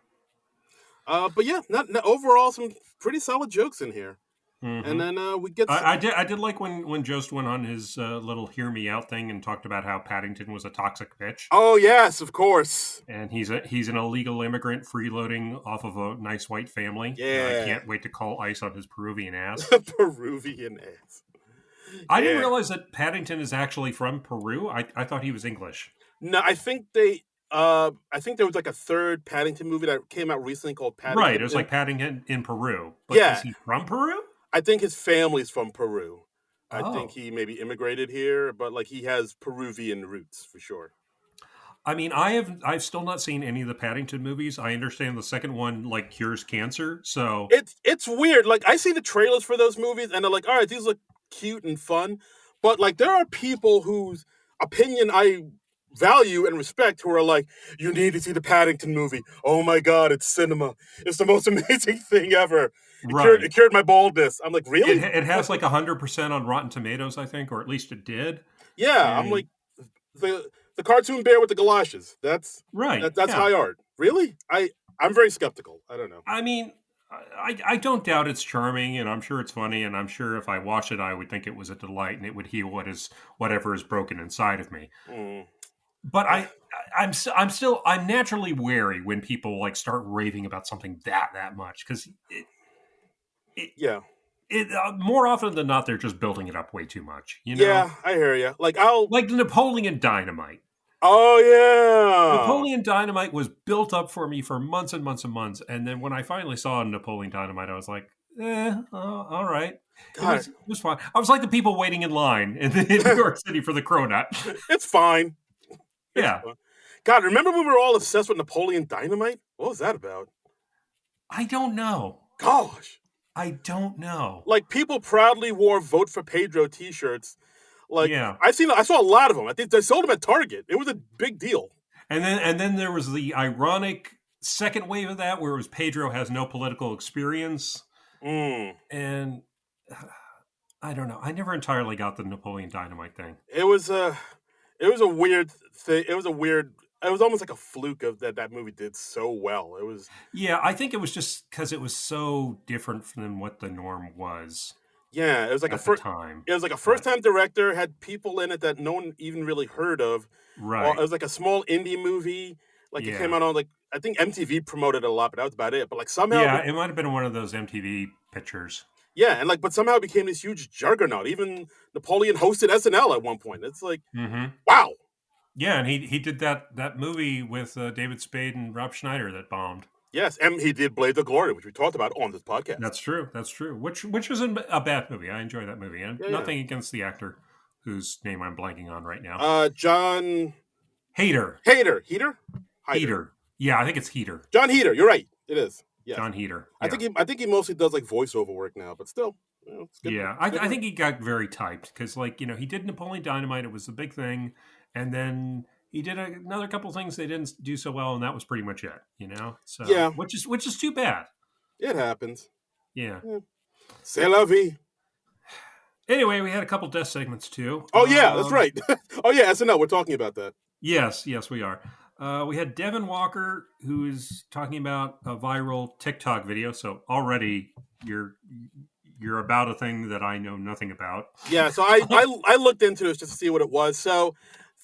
But yeah, not overall some pretty solid jokes in here. Mm-hmm. And then we get. I did like when Jost went on his little hear me out thing and talked about how Paddington was a toxic bitch. Oh yes, of course. And he's an illegal immigrant freeloading off of a nice white family. Yeah. I can't wait to call ice on his Peruvian ass. Peruvian ass. I didn't realize that Paddington is actually from Peru. I thought he was English. No, I think there was like a third Paddington movie that came out recently called Paddington. Right, it was like Paddington in Peru. But is he from Peru? I think his family's from Peru. I think he maybe immigrated here, but like he has Peruvian roots for sure. I mean, I've still not seen any of the Paddington movies. I understand the second one like cures cancer, so it's weird. Like I see the trailers for those movies and they're like, all right, these look cute and fun, but like there are people whose opinion I value and respect who are like, you need to see the Paddington movie. Oh my God, it's cinema. It's the most amazing thing ever. It cured my baldness. I'm like, really? It has like 100% on Rotten Tomatoes, I think, or at least it did. Yeah, I'm like, the cartoon bear with the galoshes. That's right. That's high art. Really? I'm very skeptical. I don't know. I mean, I don't doubt it's charming, and I'm sure it's funny, and I'm sure if I watched it, I would think it was a delight, and it would heal whatever is broken inside of me. But I'm naturally wary when people like start raving about something that much because more often than not they're just building it up way too much. You know? Yeah, I hear you. Like Napoleon Dynamite. Oh yeah, Napoleon Dynamite was built up for me for months and months and months, and then when I finally saw Napoleon Dynamite, I was like, all right. It was fine. I was like the people waiting in line in New York City for the Cronut. It's fine. Yeah. God, remember when we were all obsessed with Napoleon Dynamite? What was that about? I don't know. Gosh. I don't know. Like, people proudly wore Vote for Pedro t-shirts. Like, yeah. I saw a lot of them. I think they sold them at Target. It was a big deal. And then there was the ironic second wave of that where it was Pedro has no political experience. And I don't know. I never entirely got the Napoleon Dynamite thing. It was a weird thing. It was a weird it was almost like a fluke of that movie did so well. It was. Yeah, I think it was just because it was so different than what the norm was. Yeah, it was like at the time. It was like a first-time director, had people in it that no one even really heard of. Right. It was like a small indie movie. Like it came out on I think MTV promoted it a lot, but that was about it. But like somehow, it might have been one of those MTV pictures. Yeah, and but somehow it became this huge juggernaut. Even Napoleon hosted SNL at one point. It's like, wow. Yeah, and he did that movie with David Spade and Rob Schneider that bombed. Yes, and he did Blades of Glory, which we talked about on this podcast. That's true. Which wasn't a bad movie. I enjoyed that movie, and nothing against the actor whose name I'm blanking on right now. John Hader. Heater. Yeah, I think it's Heater. John Heater. You're right. It is. Yes. John Heater. Yeah. I think he mostly does like voiceover work now, but still. It's good. Yeah, I think he got very typed because, he did Napoleon Dynamite. It was the big thing, and then he did another couple things they didn't do so well, and that was pretty much it. So yeah, which is too bad. It happens. Yeah. C'est la vie. Anyway, we had a couple death segments too. Oh yeah, that's right. Oh yeah, SNL. We're talking about that. Yes, we are. We had Devin Walker, who is talking about a viral TikTok video. So already you're about a thing that I know nothing about. Yeah, so I looked into this just to see what it was. So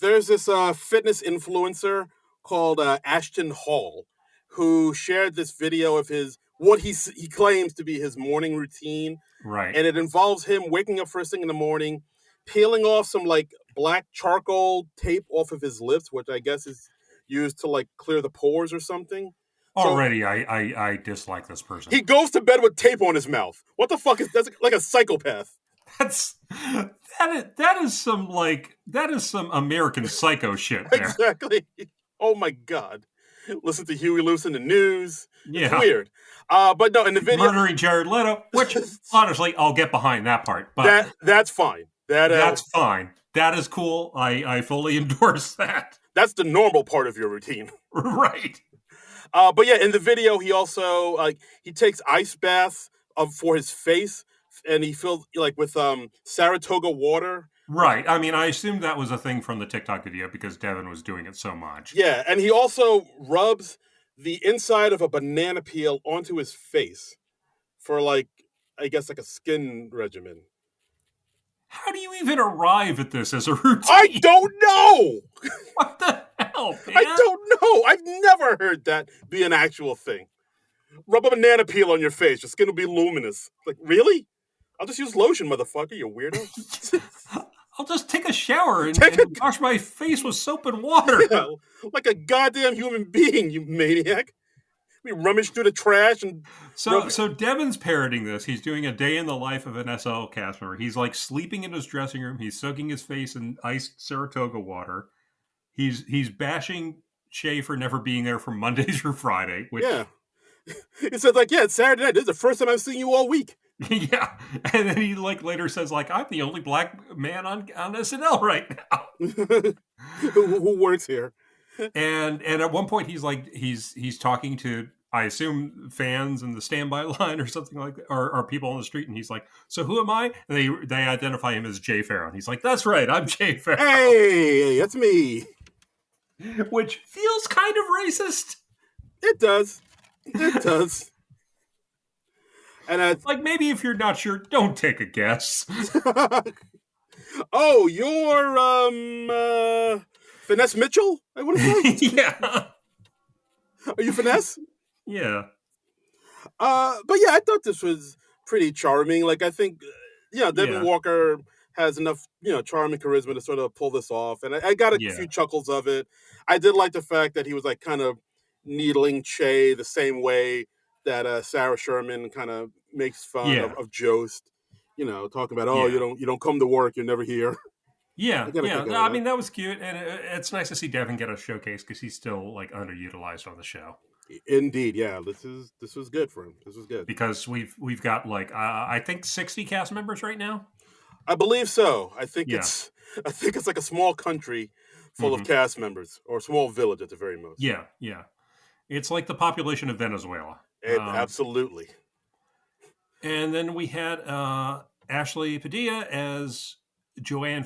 there's this fitness influencer called Ashton Hall, who shared this video of what he claims to be his morning routine. Right. And it involves him waking up first thing in the morning, peeling off some like black charcoal tape off of his lips, which I guess is used to like clear the pores or something. Already, I dislike this person. He goes to bed with tape on his mouth. What the fuck is that's like a psychopath? That is some American Psycho shit there. Exactly. Oh my god. Listen to Huey Lewis in the news. Yeah. It's weird. But no, in the video, murdering Jared Leto, which honestly, I'll get behind that part. But that's fine. That's fine. That is cool. I fully endorse that. That's the normal part of your routine. Right. But yeah, in the video, he also he takes ice baths for his face, and he fills with Saratoga water. Right. I mean, I assumed that was a thing from the TikTok video because Devin was doing it so much. Yeah, and he also rubs the inside of a banana peel onto his face for I guess a skin regimen. How do you even arrive at this as a routine? I don't know. What the hell, man? I don't know. I've never heard that be an actual thing. Rub a banana peel on your face. Your skin will be luminous. Like, really? I'll just use lotion, motherfucker, you weirdo. I'll just take a shower and wash my face with soap and water. Yeah, like a goddamn human being, you maniac. We rummage through the trash and... So Devin's parroting this. He's doing a day in the life of an SNL cast member. He's sleeping in his dressing room. He's soaking his face in iced Saratoga water. He's bashing Shay for never being there from Monday through Friday. Which, yeah. It says it's Saturday night. This is the first time I've seen you all week. Yeah. And then he later says I'm the only black man on SNL right now. who works here. And at one point he's talking to, I assume, fans in the standby line or something like that, or people on the street, and he's like, "So who am I?" And they identify him as Jay Farrow, and he's like, "That's right, I'm Jay Farrow." Hey, that's me. Which feels kind of racist. It does. It does. And maybe if you're not sure, don't take a guess. Oh, you're Finesse Mitchell, I want to say. Yeah. Are you Finesse? Yeah. But yeah, I thought this was pretty charming. I think, Devin Walker has enough, charm and charisma to sort of pull this off. And I got a few chuckles of it. I did like the fact that he was kind of needling Che the same way that Sarah Sherman kind of makes fun of Jost. Talking about, you don't come to work, you're never here. Yeah, I mean, that was cute, and it's nice to see Devin get a showcase because he's still underutilized on the show. Indeed, yeah, this was good for him. This was good because we've got I think 60 cast members right now. I believe so. I think it's like a small country full of cast members, or a small village at the very most. Yeah. It's like the population of Venezuela. Absolutely. And then we had Ashley Padilla as Joanne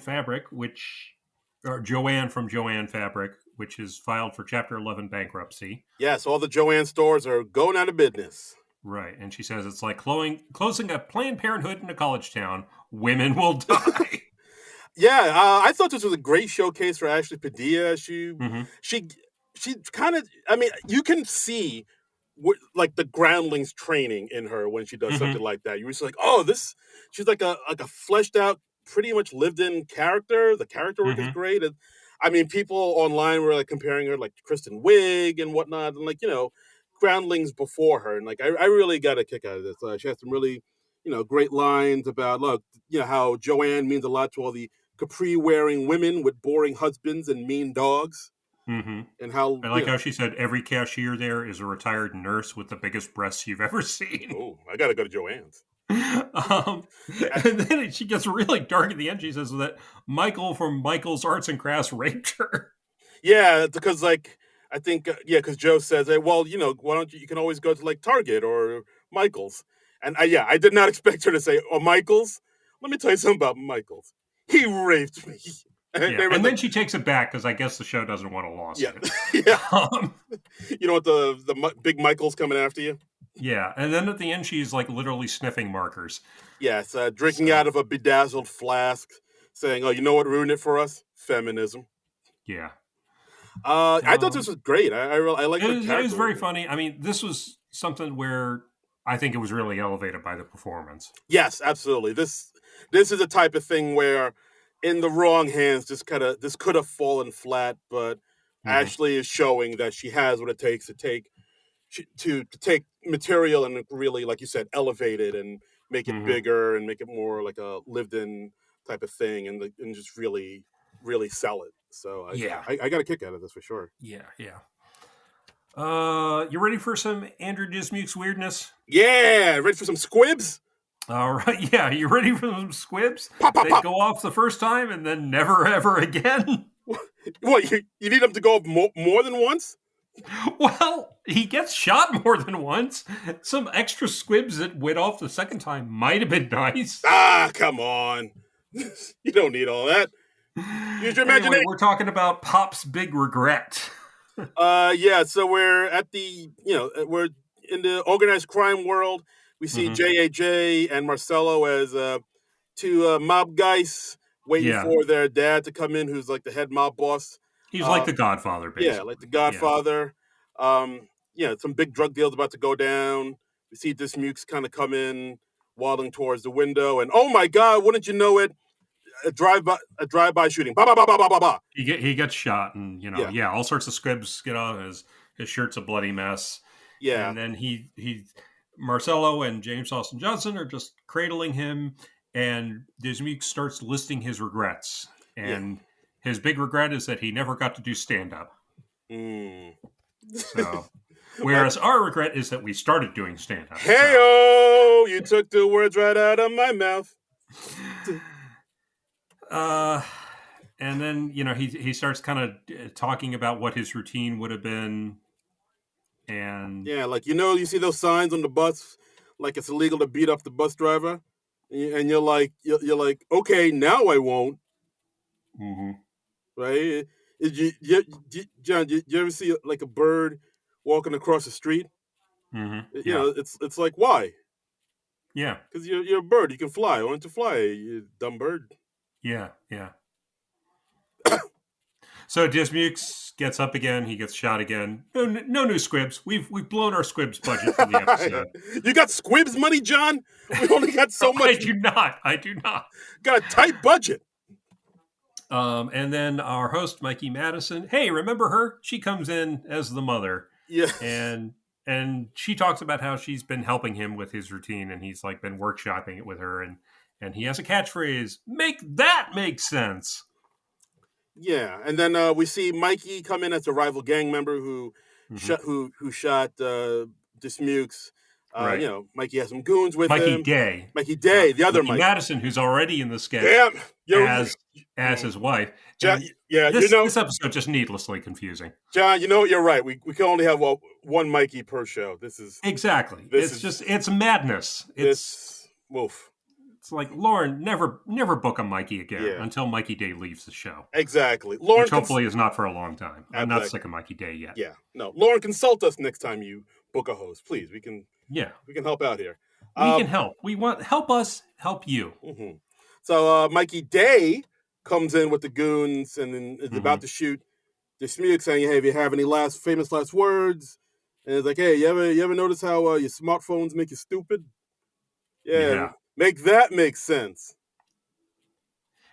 from Joanne Fabric, which is filed for Chapter 11 bankruptcy. Yes, all the Joann stores are going out of business. Right, and she says it's like closing a Planned Parenthood in a college town. Women will die. Yeah, I thought this was a great showcase for Ashley Padilla. She kind of, I mean, you can see like the groundlings training in her when she does something like that. You're just like, oh, she's like a fleshed out, pretty much lived in character. The character work is great. And I mean, people online were like comparing her like Kristen Wiig and whatnot, and like, groundlings before her. And like, I really got a kick out of this. She has some really, great lines about, look, how Joann means a lot to all the capri-wearing women with boring husbands and mean dogs. And how I like how she said every cashier there is a retired nurse with the biggest breasts you've ever seen. Oh, I gotta go to Joann's. And then she gets really dark at the end. She says that Michael from Michael's Arts and Crafts raped her. Yeah, because like I think because Joe says, hey, well, why don't you can always go to like Target or Michael's, and I did not expect her to say, oh, Michael's. Let me tell you something about Michael's. He raped me. And then she takes it back because I guess the show doesn't want a lawsuit. Yeah. You don't want the big Michaels coming after you? Yeah. And then at the end, she's like literally sniffing markers. Yes. Drinking out of a bedazzled flask, saying, oh, you know what ruined it for us? Feminism. Yeah. I thought this was great. I liked it. It was very funny. I mean, this was something where I think it was really elevated by the performance. Yes, absolutely. This is a type of thing where in the wrong hands, this could have fallen flat, but Ashley is showing that she has what it takes to take material and really, like you said, elevate it and make it bigger and make it more like a lived-in type of thing, and just really, really sell it. So I got a kick out of this for sure. Yeah. You ready for some Andrew Dismuke's weirdness? Yeah, ready for some squibs? All right, yeah. You ready for some squibs? Pop, pop, they pop. Go off the first time and then never, ever again? What, you need them to go off more than once? Well, he gets shot more than once. Some extra squibs that went off the second time might have been nice. Ah, come on. You don't need all that. Use your imagination. Anyway, we're talking about Pop's big regret. So we're at we're in the organized crime world. We see J.A.J. and Marcelo as two mob guys waiting for their dad to come in, who's like the head mob boss. He's like the Godfather, basically. Yeah, like the Godfather. Some big drug deals about to go down. We see Dismukes kind of come in, waddling towards the window, and oh my God, wouldn't you know it? A drive-by shooting. Ba ba ba ba ba ba ba. He gets shot, and all sorts of squibs get on his shirt's a bloody mess. Yeah, and then he Marcelo and James Austin Johnson are just cradling him, and Dismuke starts listing his regrets, and his big regret is that he never got to do stand-up. So, whereas our regret is that we started doing stand-up. Hey-oh! You took the words right out of my mouth. And then, he starts kind of talking about what his routine would have been. And yeah, like, you see those signs on the bus, like it's illegal to beat up the bus driver. And you're like, okay, now I won't. Right? John, you ever see like a bird walking across the street? It's like, why? Yeah. Because you're a bird. You can fly. Why don't you fly, you dumb bird? Yeah. So Dismukes gets up again. He gets shot again. No new squibs. We've blown our squibs budget for the episode. You got squibs money, John? We only got so much. I do not. Got a tight budget. And then our host, Mikey Madison. Hey, remember her? She comes in as the mother. Yeah. And she talks about how she's been helping him with his routine, and he's like been workshopping it with her, and he has a catchphrase, make that make sense. Yeah, and then we see Mikey come in as a rival gang member who shot Dismukes. Right. Mikey has some goons with him. Mikey Day, the other Mikey. Madison, who's already in the sketch as his wife. John, this episode just needlessly confusing. John, you're right. We can only have one Mikey per show. This is exactly. It's madness. It's like, Lauren, never book a Mikey again until Mikey Day leaves the show. Exactly. Lauren, which hopefully is not for a long time. I'm not sick of Mikey Day yet. Yeah. No. Lauren, consult us next time you book a host, please. We can help out here. We can help. We want help us help you. Mm-hmm. So Mikey Day comes in with the goons and then is about to shoot Dismuke, saying, "Hey, if you have any famous last words?" And it's like, "Hey, you ever notice how your smartphones make you stupid? Yeah. Make that make sense."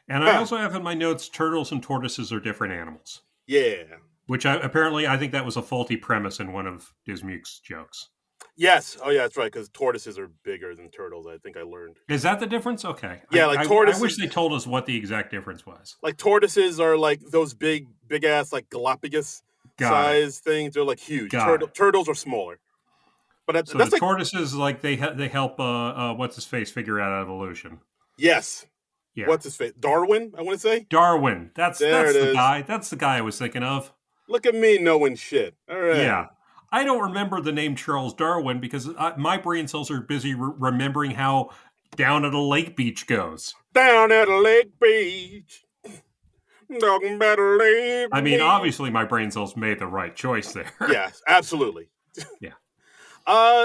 And I also have in my notes, turtles and tortoises are different animals. Yeah. Which I think that was a faulty premise in one of Dismuke's jokes. Yes. Oh, yeah, that's right, because tortoises are bigger than turtles, I think I learned. Is that the difference? Okay. Yeah, tortoises... I wish they told us what the exact difference was. Like, tortoises are like those big-ass, like, Galapagos size things. They're, like, huge. Turtles are smaller. But so that's tortoises, like, they help, what's-his-face figure out evolution. Yes. Yeah. What's his face? Darwin, I want to say? Darwin. That's the guy. That's the guy I was thinking of. Look at me knowing shit. All right. Yeah. I don't remember the name Charles Darwin because my brain cells are busy remembering how Down at a Lake Beach goes. Down at a lake beach. Talking about a lake I mean, obviously my brain cells made the right choice there. Yes, absolutely. Yeah.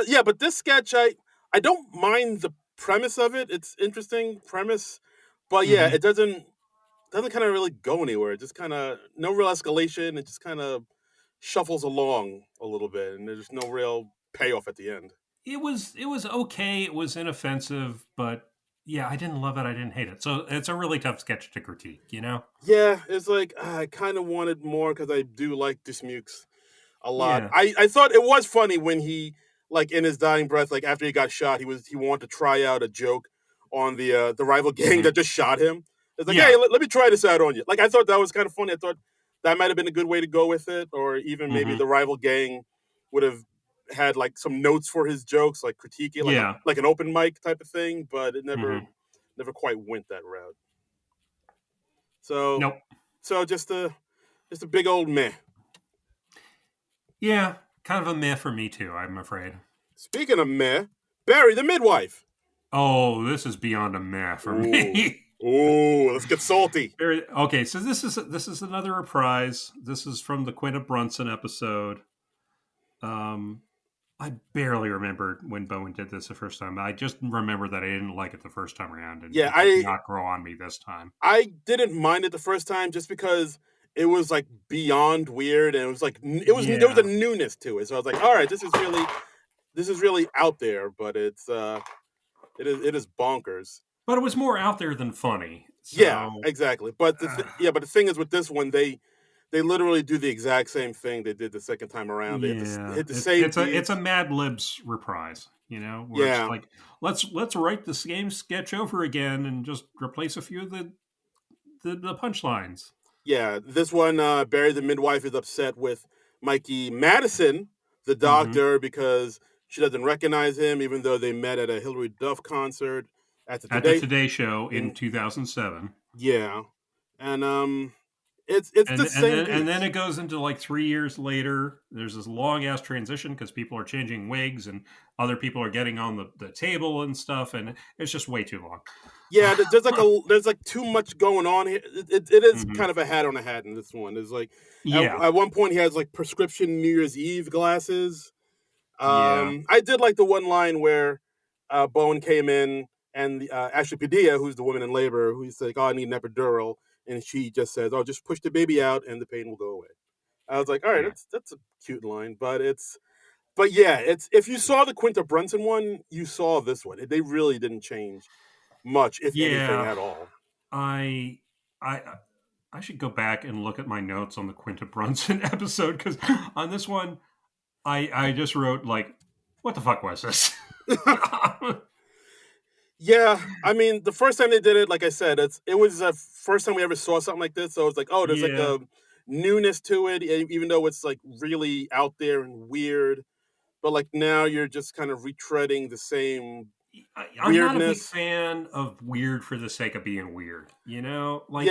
Yeah, but this sketch, I don't mind the premise of it. It's interesting premise. But yeah, it doesn't kind of really go anywhere. It just kind of, no real escalation. It just kind of shuffles along a little bit, and there's no real payoff at the end. It was okay. It was inoffensive, but yeah, I didn't love it. I didn't hate it. So it's a really tough sketch to critique, you know? Yeah, it's like, I kind of wanted more because I do like Dismukes a lot. Yeah. I thought it was funny when he, like, in his dying breath, like after he got shot, he wanted to try out a joke on the rival gang that just shot him. It's like, hey, let me try this out on you. Like, I thought that was kind of funny. I thought that might have been a good way to go with it, or even maybe the rival gang would have had like some notes for his jokes, like critique it, like an open mic type of thing. But it never quite went that route. So, So just a big old meh. Yeah, kind of a meh for me too, I'm afraid. Speaking of meh, Barry the Midwife. Oh, this is beyond a meh for me. Ooh, let's get salty. Okay, so this is another reprise. This is from the Quinta Brunson episode. I barely remembered when Bowen did this the first time. I just remember that I didn't like it the first time around, and it did not grow on me this time. I didn't mind it the first time just because it was like beyond weird, and it was like there was a newness to it. So I was like, all right, this is really out there, but it is bonkers. But it was more out there than funny. So. Yeah, exactly. But the thing is with this one, they literally do the exact same thing they did the second time around. They hit the same. It's a Mad Libs reprise, you know. Where it's like let's write the same sketch over again and just replace a few of the punchlines. Yeah, this one, Barry the Midwife is upset with Mikey Madison, the doctor, because she doesn't recognize him, even though they met at a Hillary Duff concert at the Today Show in 2007. Yeah, and it's the same. And then it goes into like 3 years later. There's this long ass transition because people are changing wigs and other people are getting on the table and stuff, and it's just way too long. Yeah, there's like too much going on here. It is kind of a hat on a hat in this one. There's like at one point he has like prescription New Year's Eve glasses. I did like the one line where Bowen came in and Ashley Padilla, who's the woman in labor, who's like, "Oh, I need an epidural," and she just says, "Oh, just push the baby out and the pain will go away." I was like, "All right, that's a cute line," but it's if you saw the Quinta Brunson one, you saw this one. They really didn't change much, if anything at all. I should go back and look at my notes on the Quinta Brunson episode, because on this one, I just wrote like, what the fuck was this? Yeah, I mean, the first time they did it, like I said, it was the first time we ever saw something like this. So it's like, oh, there's like a newness to it, even though it's like really out there and weird. But like now you're just kind of retreading the same I'm not a big fan of weird for the sake of being weird, you know? Like,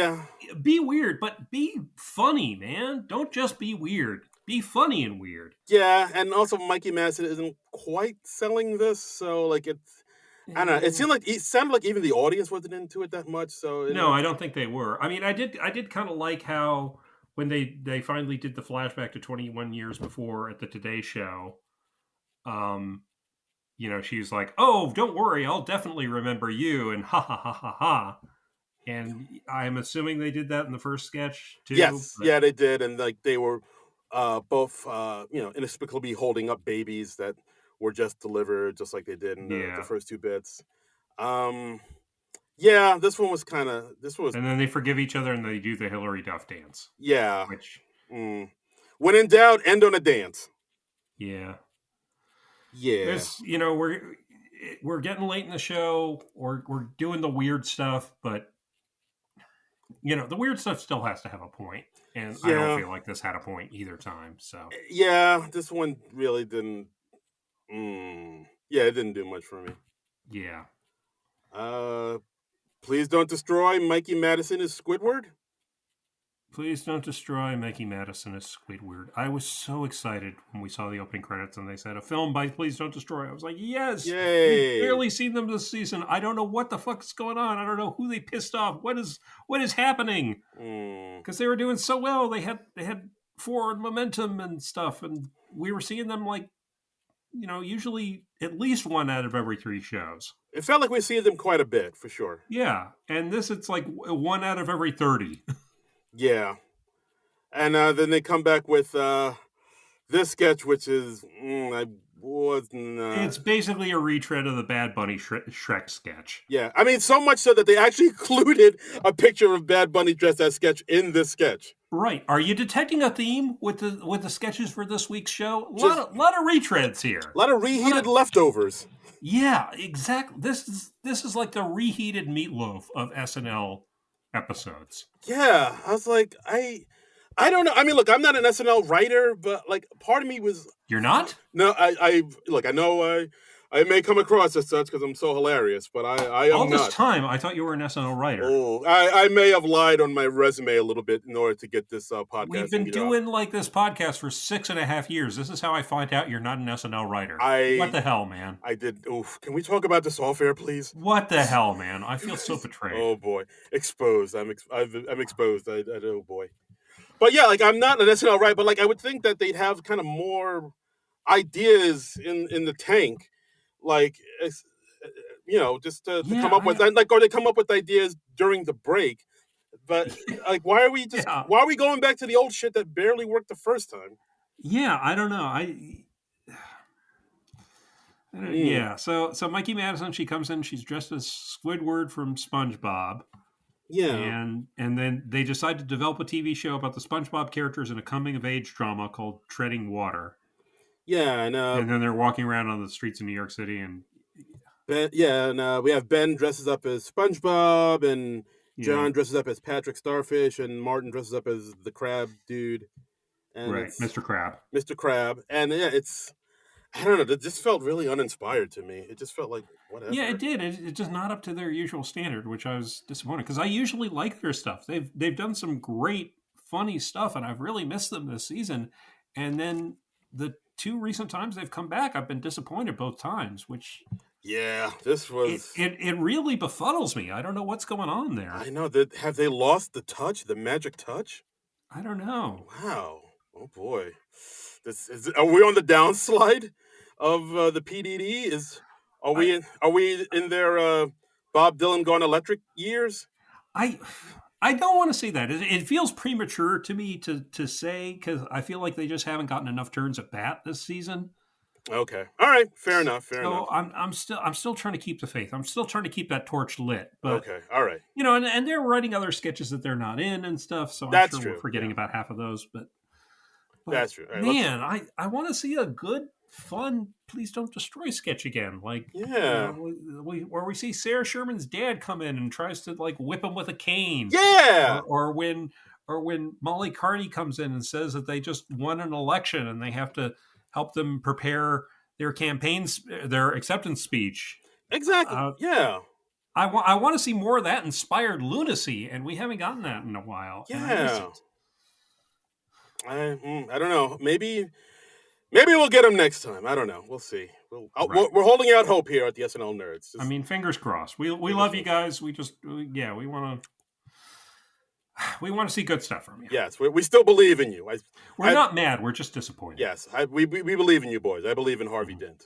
be weird, but be funny, man. Don't just be weird. Be funny and weird. Yeah, and also Mikey Madison isn't quite selling this, so like I don't know. It sounded like even the audience wasn't into it that much. So no, I don't think they were. I mean, I did kind of like how when they finally did the flashback to 21 years before at the Today Show. She's like, "Oh, don't worry, I'll definitely remember you," and ha ha ha ha ha. And I'm assuming they did that in the first sketch too. Yes, yeah, they did, and like they were both inexplicably holding up babies that were just delivered, just like they did in the first two bits. Yeah, this one was and then they forgive each other and they do the Hillary Duff dance. Yeah, when in doubt, end on a dance. Yeah. This, we're getting late in the show. We're doing the weird stuff, but the weird stuff still has to have a point, and I don't feel like this had a point either time. So yeah, this one really didn't. It didn't do much for me. Yeah. Please don't destroy Mikey Madison is Squidward. Please don't destroy Mikey Madison as Squidward. I was so excited when we saw the opening credits and they said a film by Please Don't Destroy. I was like, yes! Yay! We've barely seen them this season. I don't know what the fuck is going on. I don't know who they pissed off. What is happening? Because they were doing so well. They had forward momentum and stuff, and we were seeing them usually at least one out of every 3 shows. It felt like we see them quite a bit, for sure. Yeah, and it's like 1 out of every 30. Yeah. And then they come back with this sketch, which is, It's basically a retread of the Bad Bunny Shrek sketch. Yeah, I mean, so much so that they actually included a picture of Bad Bunny dressed as Sketch in this sketch. Right. Are you detecting a theme with the sketches for this week's show? A lot of retreads here. A lot of reheated leftovers. Yeah, exactly. This is like the reheated meatloaf of SNL episodes. Yeah, I was like, I don't know. I mean, look, I'm not an SNL writer, but like, part of me was. You're not? No, I know I may come across as such because I'm so hilarious, but I am all this not. Time. I thought you were an SNL writer. Oh, I may have lied on my resume a little bit in order to get this podcast. We've been doing like this podcast for 6.5 years. This is how I find out you're not an SNL writer. What the hell, man? I did. Oof. Can we talk about this off air, please? What the hell, man? I feel so betrayed. Oh boy, exposed. I'm exposed. Oh boy. But yeah, like I'm not an SNL writer, but like I would think that they'd have kind of more ideas in the tank. Like, just to come up with, or they come up with ideas during the break. But like, why are we going back to the old shit that barely worked the first time? Yeah, I don't know. Yeah. So Mikey Madison, she comes in, she's dressed as Squidward from SpongeBob. Yeah. And then they decide to develop a TV show about the SpongeBob characters in a coming of age drama called Treading Water. Yeah, and then they're walking around on the streets of New York City, and we have Ben dresses up as SpongeBob, and John dresses up as Patrick Starfish, and Martin dresses up as the Crab dude, and right, Mr. Crab. Mr. Crab, and I don't know, it just felt really uninspired to me. It just felt like whatever. Yeah, it did. It's just not up to their usual standard, which I was disappointed because I usually like their stuff. They've done some great, funny stuff, and I've really missed them this season. And then the 2 recent times they've come back, I've been disappointed both times, which this was it really befuddles me. I don't know what's going on there. I know that. Have they lost the magic touch? I don't know. Wow. Oh boy. Are we on the downslide of the PDD? Are we in their Bob Dylan Gone Electric years? I don't want to say that. It feels premature to me to say because I feel like they just haven't gotten enough turns at bat this season. Okay, all right, fair enough. I'm still trying to keep the faith. I'm still trying to keep that torch lit. But, okay, all right. And they're writing other sketches that they're not in and stuff. So I'm sure we're forgetting about half of those. But that's true. Right, man, I want to see a good, fun Please Don't Destroy sketch again. Like, where we see Sarah Sherman's dad come in and tries to like whip him with a cane. Yeah. Or when Molly Carney comes in and says that they just won an election and they have to help them prepare their their acceptance speech. Exactly. Yeah. I want to see more of that inspired lunacy, and we haven't gotten that in a while. Yeah. I don't know. Maybe we'll get them next time. I don't know. We'll see. We're holding out hope here at the SNL Nerds. I mean, fingers crossed. We love you guys. We just we want to see good stuff from you. Yes, we still believe in you. We're not mad. We're just disappointed. Yes, we believe in you, boys. I believe in Harvey Dent.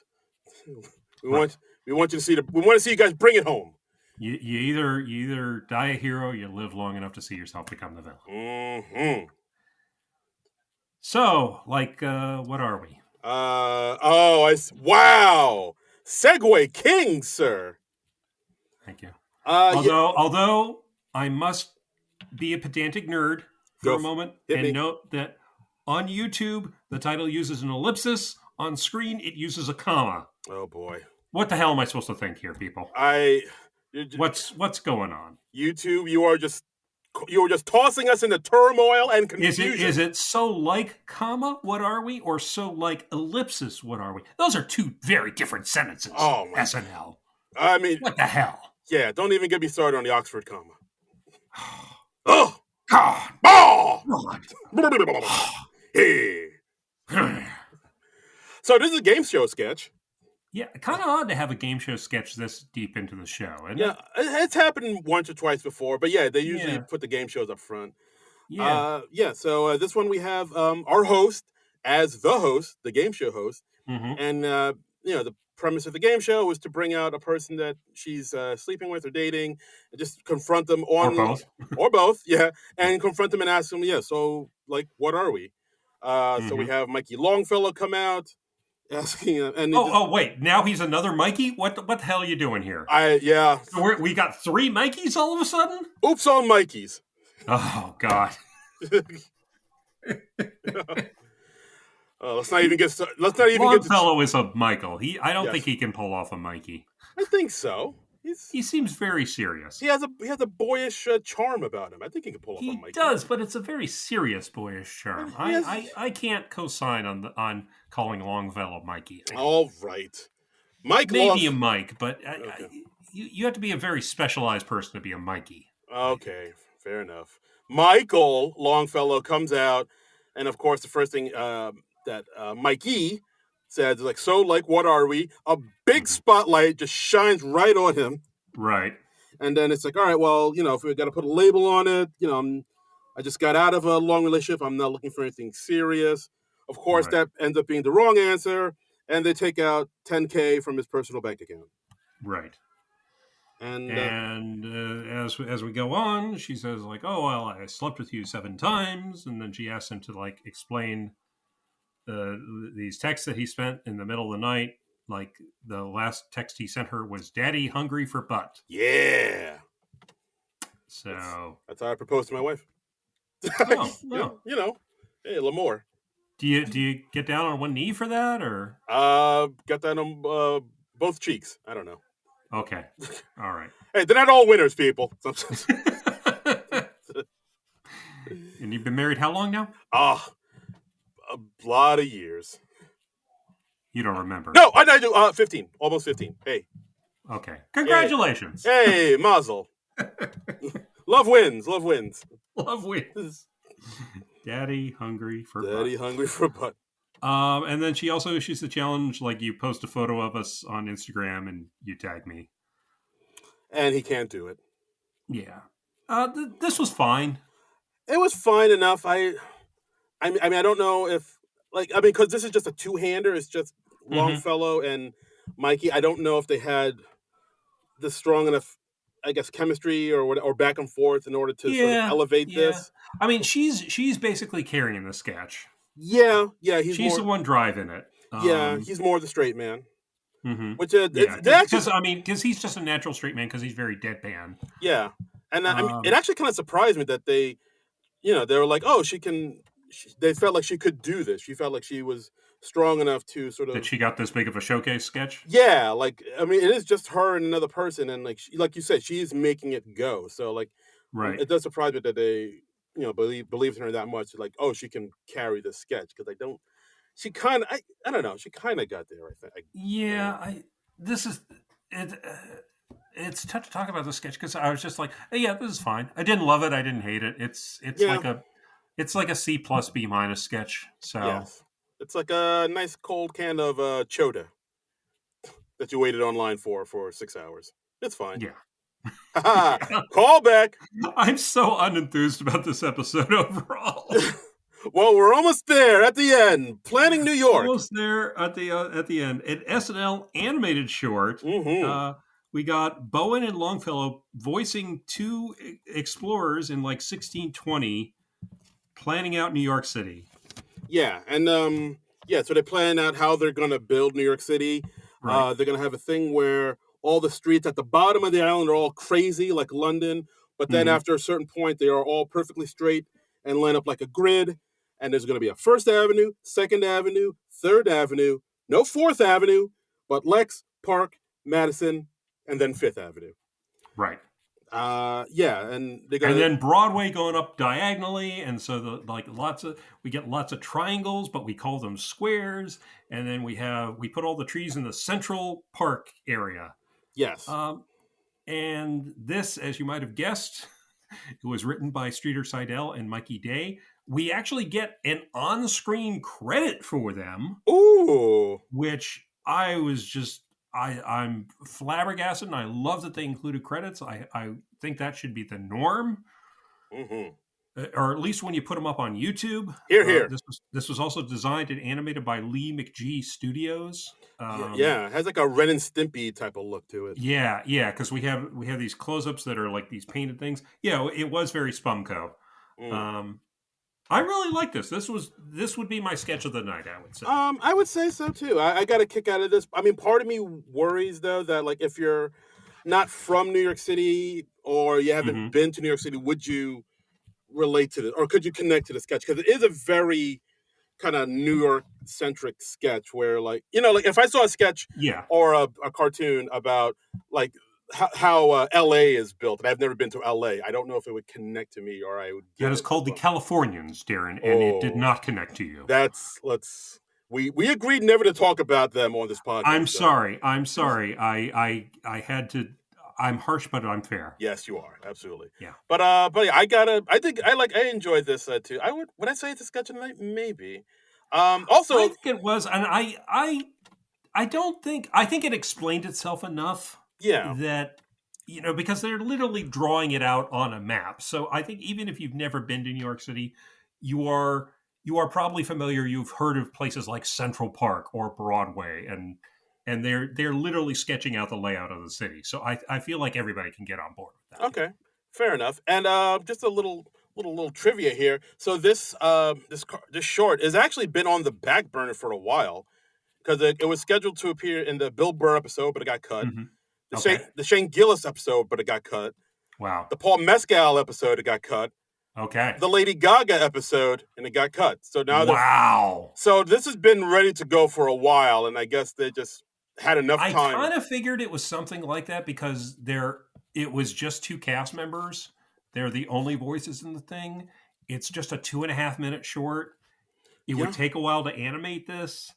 We want you to see we want to see you guys bring it home. You either die a hero, or you live long enough to see yourself become the villain. Mm-hmm. So, what are we? Wow, Segway King, sir. Thank you. Although I must be a pedantic nerd for a moment and note that on YouTube the title uses an ellipsis. On screen it uses a comma. Oh boy! What the hell am I supposed to think here, people? What's going on? YouTube, you are just tossing us into turmoil and confusion. Is it so like comma? What are we? Or so like ellipsis? What are we? Those are two very different sentences. Oh my SNL. I mean, what the hell? Yeah, don't even get me started on the Oxford comma. Oh God! Oh! Hey. So this is a game show sketch. Yeah, kind of odd to have a game show sketch this deep into the show. It's happened once or twice before, but they usually put the game shows up front. Yeah. So this one we have our host as the host, the game show host, and the premise of the game show was to bring out a person that she's sleeping with or dating, and just confront them on or both, and confront them and ask them, so what are we? So we have Mikey Longfellow come out. Asking and wait, now he's another Mikey? What the hell are you doing here? So we got 3 Mikeys all of a sudden? Oops on Mikeys. Oh God. Let's not even get started. Longfellow is a Michael. I don't think he can pull off a Mikey. I think so. He seems very serious. He has a boyish charm about him. I think he can pull off a Mikey. He does, but it's a very serious boyish charm. I can't co-sign on calling Longfellow Mikey. All right, Mike. Maybe a Mike, but you have to be a very specialized person to be a Mikey. Okay, fair enough. Michael Longfellow comes out, and of course, the first thing that Mikey says is what are we? A big spotlight just shines right on him. Right. And then it's all right, well, if we got to put a label on it, I just got out of a long relationship. I'm not looking for anything serious. Of course, that ends up being the wrong answer. And they take out $10K from his personal bank account. Right. And as we go on, she says I slept with you 7 times. And then she asks him to explain these texts that he spent in the middle of the night. The last text he sent her was "Daddy hungry for butt." Yeah. So that's how I proposed to my wife. No. Hey, L'Amour. Do you get down on one knee for that, or got that on both cheeks? I don't know. Okay, all right. Hey, they're not all winners, people. And you've been married how long now? A lot of years. You don't remember? No, I do. 15, almost 15. Hey. Okay. Congratulations. Hey, mazel. Love wins. Love wins. Daddy hungry for butt. And then she also issues the challenge, you post a photo of us on Instagram and you tag me. And he can't do it. Yeah. This was fine. It was fine enough. I mean, I don't know if, because this is just a two-hander. It's just Longfellow and Mikey. I don't know if they had the strong enough, I guess, chemistry or back and forth in order to sort of elevate this. I mean, she's basically carrying the sketch. Yeah. She's the one driving it. He's more the straight man. Mm-hmm. Which because he's just a natural straight man because he's very deadpan. Yeah, and I mean, it actually kind of surprised me that they were like, oh, they felt like she could do this. She felt like she was strong enough to sort of that she got this big of a showcase sketch. Yeah, I mean, it is just her and another person, and like you said, she's making it go. So right, it does surprise me that they believed in her that much. Oh, she can carry the sketch because she kind of I don't know. She kind of got there. I think. This is it. It's tough to talk about the sketch because I was just hey, this is fine. I didn't love it. I didn't hate it. It's like a C plus B minus sketch. So yes. It's like a nice cold can of Chota. that you waited online for 6 hours. It's fine. Yeah. Yeah. Call back. I'm so unenthused about this episode overall. Well, we're almost there at the end. Planning New York. Almost there at the end. An SNL animated short. Mm-hmm. We got Bowen and Longfellow voicing two explorers in like 1620, planning out New York City. Yeah, and so they plan out how they're going to build New York City. Right. They're going to have a thing where all the streets at the bottom of the island are all crazy, like London. But then after a certain point, they are all perfectly straight and line up like a grid. And there's going to be a First Avenue, Second Avenue, Third Avenue, no Fourth Avenue, but Lex, Park, Madison, and then Fifth Avenue. Right. And then Broadway going up diagonally, and so we get lots of triangles, but we call them squares. And then we put all the trees in the Central Park area. Yes. And this, as you might have guessed, it was written by Streeter Seidel and Mikey Day. We actually get an on-screen credit for them. Ooh. Which I'm flabbergasted, and I love that they included credits. I think that should be the norm. Mm-hmm. Or at least when you put them up on YouTube. Here. This was also designed and animated by Lee McGee Studios. It has like a Ren and Stimpy type of look to it. Yeah, because we have these close-ups that are like these painted things. Yeah, it was very Spumco. I really like this. This would be my sketch of the night, I would say. I would say so too. I got a kick out of this. I mean, part of me worries though that like if you're not from New York City or you haven't been to New York City, would you relate to this, or could you connect to the sketch? Because it is a very kind of New York centric sketch where, like, like if I saw a sketch or a cartoon about like how LA is built, and I've never been to LA, I don't know if it would connect to me, or I would. That is called The Californians, Darren, and it did not connect to you. We agreed never to talk about them on this podcast. I'm sorry. I had to. I'm harsh, but I'm fair. Yes, you are, absolutely. Yeah. But I enjoyed this too. Would I say it's a sketch of the night? Maybe. Also, I think it was, and I don't think. I think it explained itself enough. Yeah. That, because they're literally drawing it out on a map. So I think even if you've never been to New York City, you are probably familiar. You've heard of places like Central Park or Broadway, and they're literally sketching out the layout of the city. So I feel like everybody can get on board with that. Okay, fair enough. And just a little trivia here. So this short has actually been on the back burner for a while because it was scheduled to appear in the Bill Burr episode, but it got cut. The Shane Gillis episode, but it got cut. Wow. The Paul Mescal episode, it got cut. Okay. The Lady Gaga episode, and it got cut. So now wow. So this has been ready to go for a while, and I guess they just had enough time. I kind of figured it was something like that because it was just two cast members. They're the only voices in the thing. It's just a 2.5-minute short. It would take a while to animate this.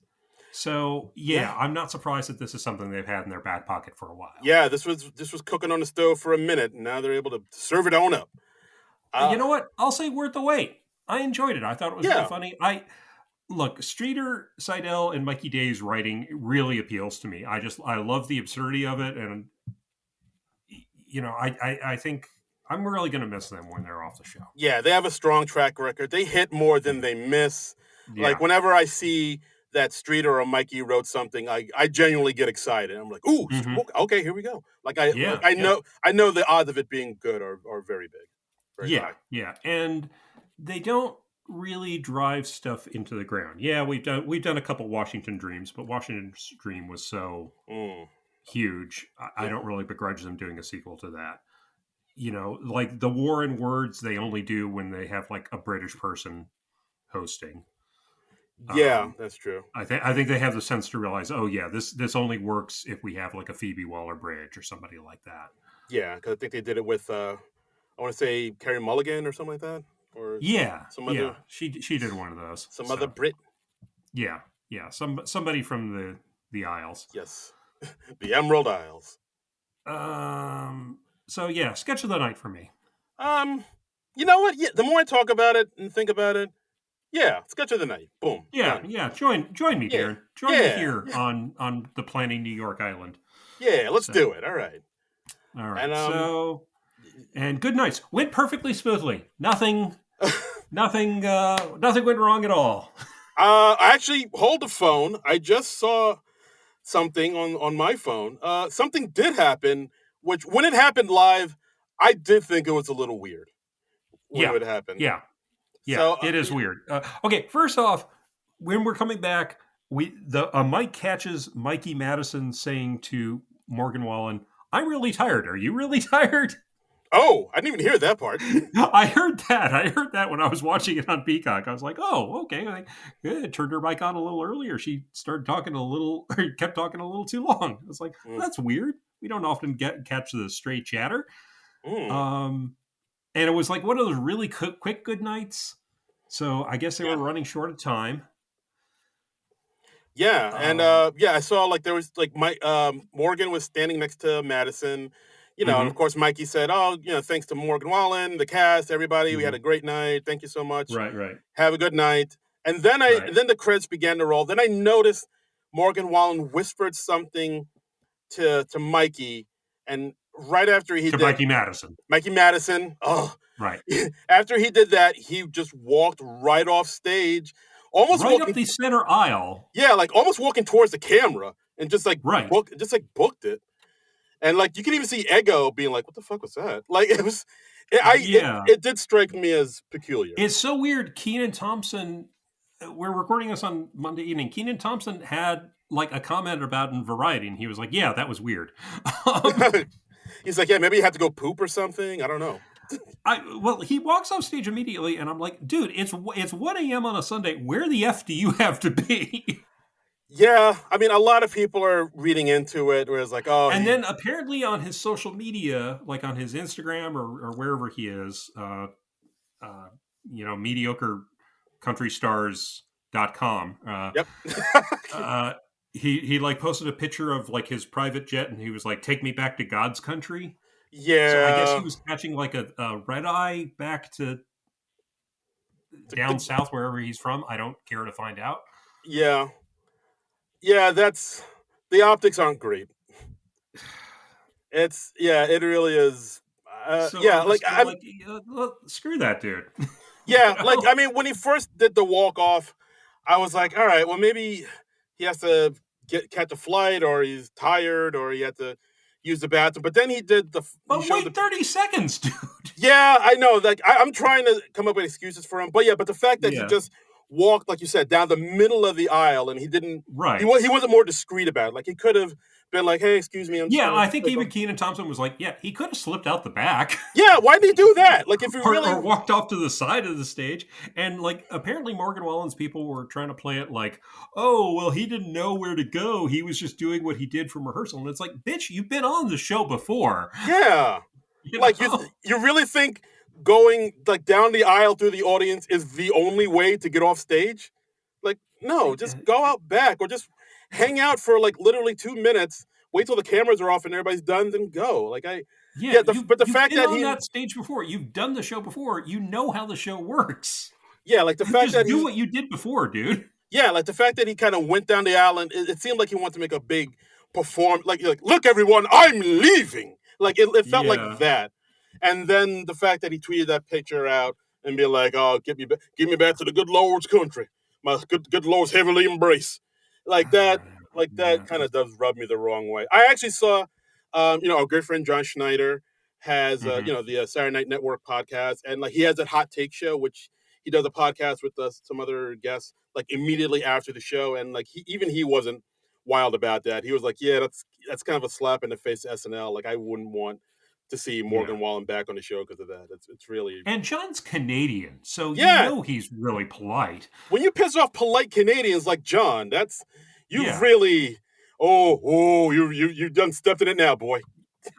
So I'm not surprised that this is something they've had in their back pocket for a while. Yeah, this was cooking on the stove for a minute, and now they're able to serve it on up. You know what? I'll say worth the wait. I enjoyed it. I thought it was really funny. Look, Streeter Seidel and Mikey Day's writing really appeals to me. I love the absurdity of it, and I think I'm really going to miss them when they're off the show. Yeah, they have a strong track record. They hit more than they miss. Yeah. Like whenever I see that Streeter or Mikey wrote something, I genuinely get excited. I'm like, ooh, okay, here we go. Like I know the odds of it being good are very big. Very high. Yeah, and they don't really drive stuff into the ground. Yeah, we've done a couple Washington Dreams, but Washington's Dream was so huge. I don't really begrudge them doing a sequel to that. Like the War in Words, they only do when they have like a British person hosting. Yeah, that's true. I think they have the sense to realize, this only works if we have like a Phoebe Waller-Bridge or somebody like that. Yeah, because I think they did it with I want to say Carey Mulligan or something like that. Or some other. She did one of those. Other Brit. Yeah. Somebody from the Isles. Yes, the Emerald Isles. So yeah, sketch of the night for me. You know what? Yeah, the more I talk about it and think about it, Yeah, sketch of the night. Boom. Yeah, Done. yeah. Join me, Yeah. Darren. Join me here on the Planning New York Island. Yeah, let's do it. All right. All right. And So, and good nights. Went perfectly smoothly. Nothing went wrong at all. I actually hold the phone. I just saw something on my phone. Something did happen, which when it happened live, I did think it was a little weird when it would happen. Yeah. So It is weird. Okay, first off, when we're coming back, Mike catches Mikey Madison saying to Morgan Wallen, "I'm really tired. Are you really tired?" Oh, I didn't even hear that part. I heard that when I was watching it on Peacock. I was like, "Oh, okay." Turned her mic on a little earlier. She started talking kept talking a little too long. I was like, "That's weird. We don't often catch the straight chatter." And it was like one of those really quick good nights. So I guess they were running short of time. Yeah, and I saw like there was like Morgan was standing next to Madison, and of course Mikey said, "Oh, thanks to Morgan Wallen, the cast, everybody, we had a great night. Thank you so much. Right. Have a good night." And then then the credits began to roll. Then I noticed Morgan Wallen whispered something to Mikey, and right after he did, Mikey Madison. Oh, right. After he did that, he just walked right off stage. Almost right up the center aisle. Yeah, like almost walking towards the camera and just like booked it. And like you can even see Ego being like, "What the fuck was that?" Like it was, it did strike me as peculiar. It's so weird. Kenan Thompson, we're recording this on Monday evening. Kenan Thompson had like a comment about in Variety, and he was like, "Yeah, that was weird." He's like, "Yeah, maybe you have to go poop or something. I don't know." Well, he walks off stage immediately, and I'm like, dude, it's 1 a.m. on a Sunday. Where the F do you have to be? Yeah, I mean, a lot of people are reading into it, where it's like, oh. And then apparently on his social media, like on his Instagram or wherever he is, mediocrecountrystars.com. Yep. He like posted a picture of like his private jet, and he was like, "Take me back to God's country." Yeah. So I guess he was catching like a red eye back to down south, wherever he's from. I don't care to find out. Yeah. Yeah, the optics aren't great. It really is. Screw that dude. Yeah, like, I mean, when he first did the walk off, I was like, all right, well, maybe he has to catch a flight, or he's tired, or he had to use the bathroom. But then he did But wait 30 seconds, dude. Yeah, I know. Like I'm trying to come up with excuses for him. But the fact that he just walked, like you said, down the middle of the aisle, and he didn't. Right. He wasn't more discreet about it. Like he could have been like, "Hey, excuse me." I think even Kenan Thompson was like, "Yeah, he could have slipped out the back." Yeah, why did he do that? Like if he or walked off to the side of the stage, and like apparently Morgan Wallen's people were trying to play it like, "Oh, well, he didn't know where to go. He was just doing what he did from rehearsal." And it's like, bitch, you've been on the show before. Yeah, you really think going like down the aisle through the audience is the only way to get off stage? Like, no, just go out back, or just hang out for like literally 2 minutes. Wait till the cameras are off and everybody's done, then go. Like but the fact that on that stage before, you've done the show before, you know how the show works. Yeah, like the fact that do what you did before, dude. Yeah, like the fact that he kind of went down the aisle, and it seemed like he wanted to make a big perform. Like look, everyone, I'm leaving. Like it felt like that. And then the fact that he tweeted that picture out and be like, "Oh, give me back to the good Lord's country. My good Lord's heavenly embrace." Like that kind of does rub me the wrong way. I actually saw, our good friend John Schneider has, the Saturday Night Network podcast, and like he has that hot take show, which he does a podcast with some other guests, like immediately after the show, and like he wasn't wild about that. He was like, "Yeah, that's kind of a slap in the face to SNL. Like I wouldn't want to see Morgan Wallen back on the show because of that. It's really." And John's Canadian, so you know he's really polite. When you piss off polite Canadians like John, really you done stepped in it now, boy.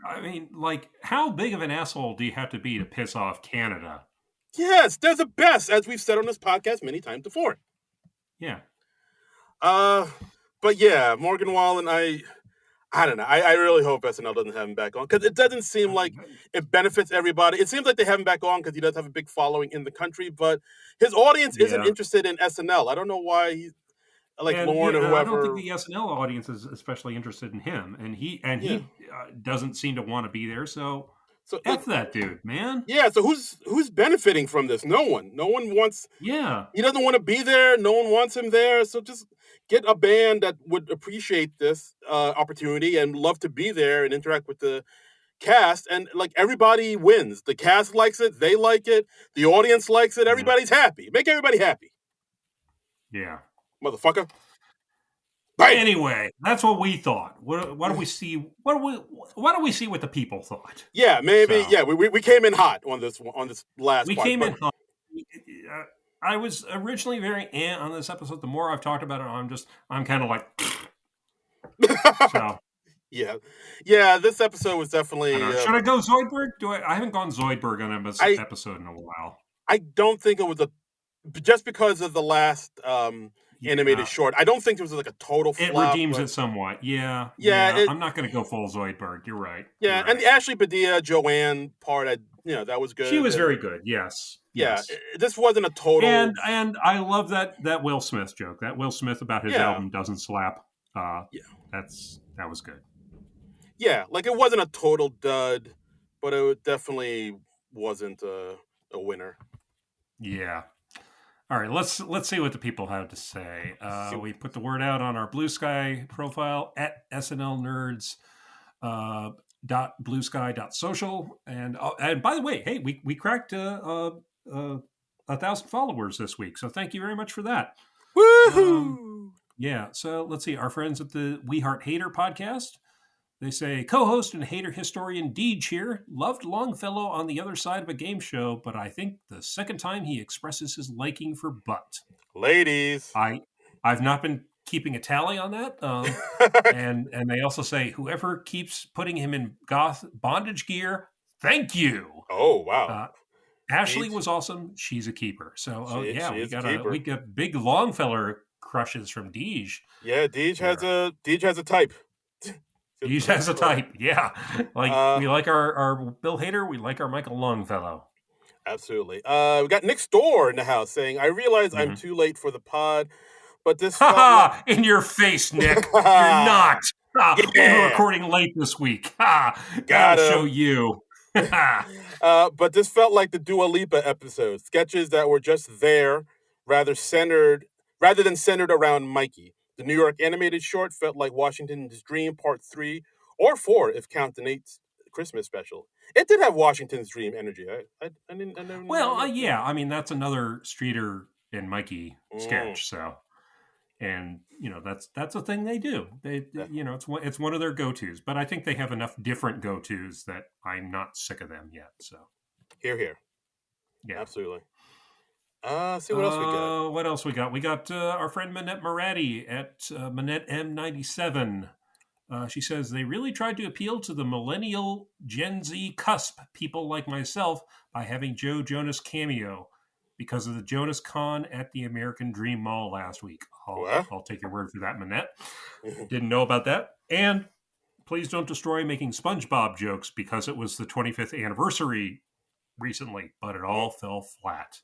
I mean, like, how big of an asshole do you have to be to piss off Canada? Yes, they're the best, as we've said on this podcast many times before. Yeah. But yeah, Morgan Wallen, I don't know. I really hope SNL doesn't have him back on because it doesn't seem like it benefits everybody. It seems like they have him back on because he does have a big following in the country, but his audience isn't interested in SNL. I don't know why he's like Lauren or I don't think whoever. the SNL audience is especially interested in him, and he doesn't seem to want to be there. So like, F that dude, man. Yeah, so who's benefiting from this? No one. No one wants. Yeah. He doesn't want to be there. No one wants him there. So just get a band that would appreciate this opportunity and love to be there and interact with the cast. And like everybody wins. The cast likes it. They like it. The audience likes it. Everybody's happy. Make everybody happy. Yeah. Motherfucker. Bam. Anyway, that's what we thought. What do we see? What do we see what the people thought? Yeah, maybe. So, yeah, we came in hot on this last. We came in hot. I was originally very on this episode. The more I've talked about it, I'm kind of like. So. Yeah. This episode was definitely. Should I go Zoidberg? I haven't gone Zoidberg on an episode in a while. I don't think it was just because of the last animated short. I don't think it was like a total flop. It redeems it somewhat. Yeah. I'm not going to go full Zoidberg. You're right. Yeah, and the Ashley Padilla, Joanne part, that was good. She was very good. Yes. Yeah, this wasn't a total. And I love that Will Smith joke. That Will Smith about his album doesn't slap. That was good. Yeah, like it wasn't a total dud, but it definitely wasn't a winner. Yeah. All right, let's see what the people have to say. We put the word out on our Blue Sky profile at SNL Nerds. .bluesky.social and by the way, hey, we cracked 1,000 followers this week, so thank you very much for that. Woohoo! Yeah, so let's see. Our friends at the We Heart Hater podcast, they say, co-host and hater historian Deej here. Loved Longfellow on the other side of a game show, but I think the second time he expresses his liking for butt. Ladies. I've not been keeping a tally on that. And they also say, whoever keeps putting him in goth bondage gear, thank you. Oh, wow. Ashley was awesome. She's a keeper. So, we got big Longfellow crushes from Deej. Yeah, Deej has a type. Deej has a type, yeah. Like we like our Bill Hader, we like our Michael Longfellow. Absolutely. We got Nick Storr in the house saying, I realize I'm too late for the pod, but this felt like... in your face, Nick. You're not. We're recording late this week. Gotta show you. But this felt like the Dua Lipa episode. Sketches that were just there, rather than centered around Mikey. The New York animated short felt like Washington's Dream Part 3 or 4, if counting Nate's Christmas special. It did have Washington's Dream energy. I mean, that's another Streeter and Mikey sketch. So, and that's a thing they do. It's one of their go-tos. But I think they have enough different go-tos that I'm not sick of them yet. So, here, yeah, absolutely. See what else we got. What else we got? We got our friend Manette Moratti at Manette M97. She says, they really tried to appeal to the millennial Gen Z cusp people like myself by having Joe Jonas cameo because of the Jonas Con at the American Dream Mall last week. I'll take your word for that, Manette. Didn't know about that. And please don't destroy making SpongeBob jokes because it was the 25th anniversary recently, but it all fell flat.